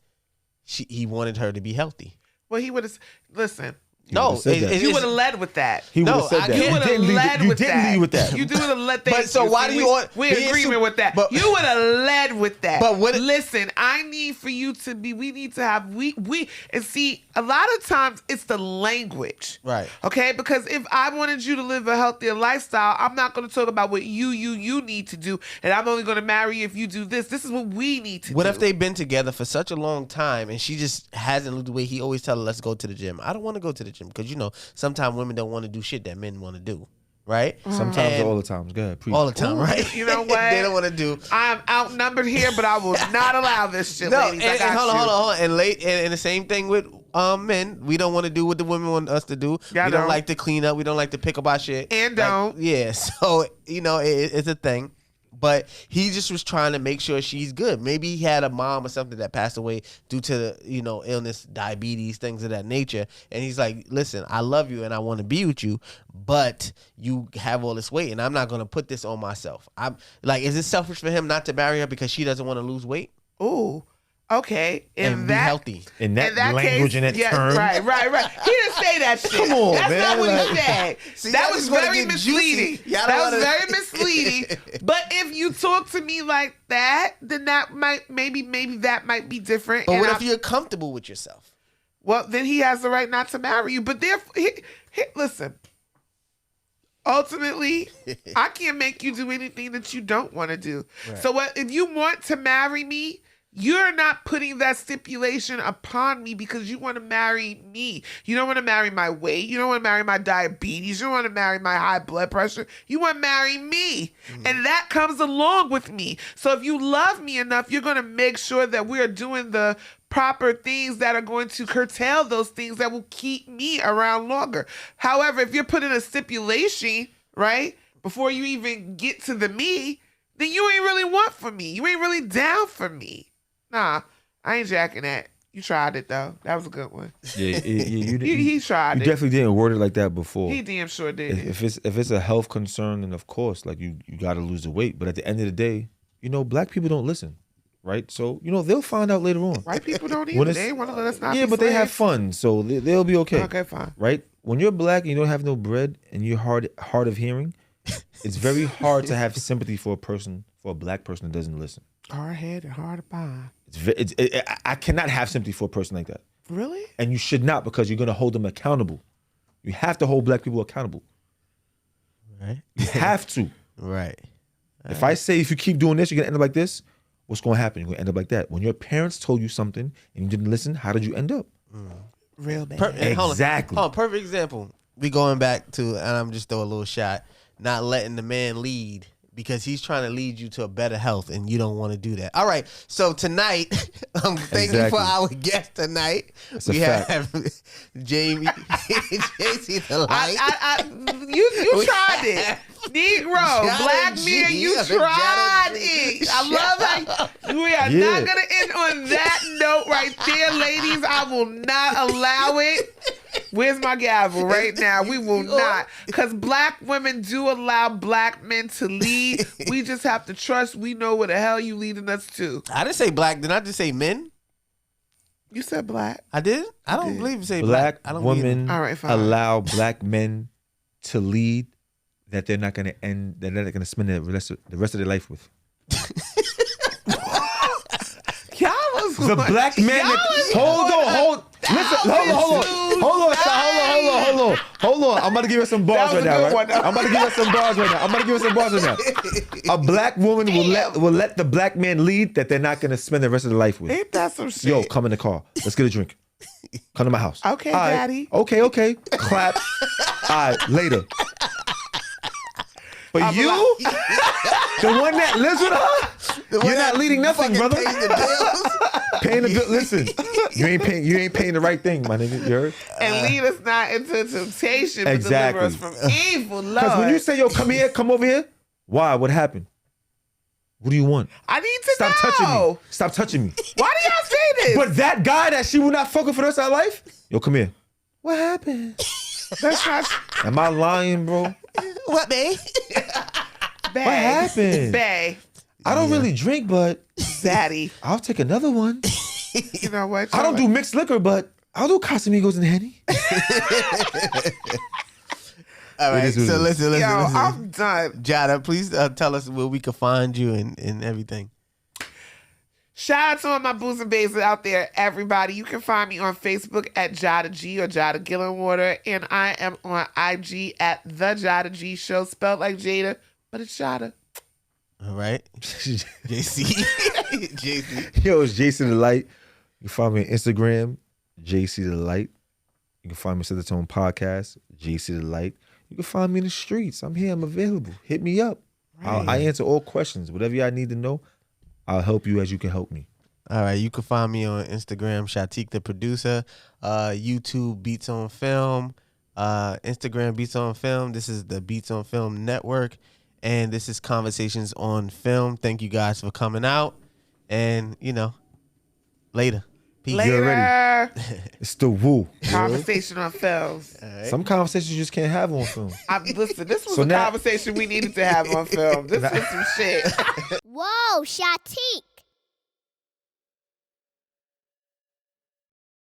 he wanted her to be healthy. Well, he would have... Listen... No, you would have led with that. He would have said that. You would have led with that. You didn't lead with that. You would have led that. But so why do you want... We're in agreement with that. But, you would have led with that. But listen, I need for you to be... We need to have... And see, a lot of times it's the language. Right. Okay? Because if I wanted you to live a healthier lifestyle, I'm not going to talk about what you need to do. And I'm only going to marry you if you do this. This is what we need to do. What if they've been together for such a long time and she just hasn't looked the way he always tell her, let's go to the gym. I don't want to go to the gym because, you know, sometimes women don't want to do shit that men want to do, right? Sometimes or all the time. Go ahead, please. All the time, right? You know what? They don't want to do. I'm outnumbered here, but I will not allow this shit, ladies. And hold on. And the same thing with men. We don't want to do what the women want us to do. We don't like to clean up. We don't like to pick up our shit. And don't. Yeah, so, you know, it's a thing. But he just was trying to make sure she's good. Maybe he had a mom or something that passed away due to, you know, illness, diabetes, things of that nature. And he's like, listen, I love you and I want to be with you, but you have all this weight and I'm not going to put this on myself. I'm like, is it selfish for him not to marry her because she doesn't want to lose weight? Ooh. Okay, and be healthy. In that language, in that term. Right. He didn't say that shit. Come on, That's man. That's not what he said. See, that was very misleading. That was very misleading. But if you talk to me like that, then that might, maybe that might be different. But what if you're comfortable with yourself? Well, then he has the right not to marry you. But therefore, listen. Ultimately, I can't make you do anything that you don't want to do. Right. So if you want to marry me, you're not putting that stipulation upon me because you want to marry me. You don't want to marry my weight. You don't want to marry my diabetes. You don't want to marry my high blood pressure. You want to marry me. Mm-hmm. And that comes along with me. So if you love me enough, you're going to make sure that we're doing the proper things that are going to curtail those things that will keep me around longer. However, if you're putting a stipulation, right, before you even get to the me, then you ain't really want for me. You ain't really down for me. Nah, I ain't jacking that. You tried it, though. That was a good one. Yeah, he tried it. You definitely didn't word it like that before. He damn sure did. If it's a health concern, then of course, like, you got to lose the weight. But at the end of the day, you know, black people don't listen, right? So, you know, they'll find out later on. White people don't either. They want to let us not be but slaves. they have fun, so they'll be okay. Okay, fine. Right? when you're black and you don't have no bread and you're hard of hearing, it's very hard to have sympathy for a black person that doesn't listen. Hard head and hard to bind. I cannot have sympathy for a person like that. Really? And you should not, because you're gonna hold them accountable. You have to hold black people accountable. Right. You have to. Right. If I say if you keep doing this, you're gonna end up like this, what's gonna happen? You're gonna end up like that. When your parents told you something and you didn't listen, how did you end up? Real bad. Exactly. Hold on, perfect example. We going back to, and I'm just throw a little shot, not letting the man lead because he's trying to lead you to a better health and you don't want to do that. All right, so tonight, thank you for our guest tonight. That's we a fact. have Jamie, JC the Light. You tried it. Negro, Jada black G. man, you Jada tried G. it. I love how we are Yeah. not gonna end on that note right there, ladies. I will not allow it. Where's my gavel right now? We will not. Because black women do allow black men to lead. We just have to trust we know where the hell you leading us to. I didn't say black. Did I just say men? You said black. I did. I don't believe you say black. Black I don't believe women All right, fine. allow black men to lead that they're not gonna spend the rest of their life with. Y'all was The black man Y'all that, was hold on. I'm about to give you some bars That was right a now, good right? one, though. I'm about to give you some bars right now. A black woman will let the black man lead that they're not gonna spend the rest of their life with. Ain't that some shit? Yo, come in the car. Let's get a drink. Come to my house. Okay, All right. daddy. Okay. Clap. All right, later. But you, the one that lives with her, you're not leading nothing, brother. Paying the bills. Paying the bill. Listen, you ain't paying the right thing, my nigga. You heard? And lead us not into temptation, but Exactly. deliver us from evil, Lord. Because when you say, yo, come over here, why? What happened? What do you want? I need to Stop know. touching me. Stop touching me. Why do y'all say this? But that guy that she will not fuck with for the rest of her life, yo, come here. What happened? That's not Am I lying, bro? What, babe? Bae. What happened? Bae. I don't really drink, but Daddy. I'll take another one. You know what? I don't do mixed liquor, but I'll do Casamigos and Henny. All right, It is what so it is. listen. Yo, I'm done. Jada, please tell us where we can find you and everything. Shout out to all my boos and babes out there, everybody. You can find me on Facebook at Jada G or Jada Gillenwater, and I am on IG at The Jada G Show, spelled like Jada, but it's Jada. All right, JC, JC. Yo, it's Jason the Light. You can find me on Instagram, JC the Light. You can find me on the Tone Podcast, JC the Light. You can find me in the streets. I'm here. I'm available. Hit me up. I answer all questions. Whatever y'all need to know, I'll help you as you can help me. All right, you can find me on Instagram, Shatek the producer, YouTube Beats on Film, Instagram Beats on Film. This is the Beats on Film Network, and this is Conversations on Film. Thank you guys for coming out, and later. Peace. Later. It's the woo. Conversation on films. Some conversations you just can't have on film. Listen, this was So a now- conversation we needed to have on film. This was some shit. Whoa, Shatek.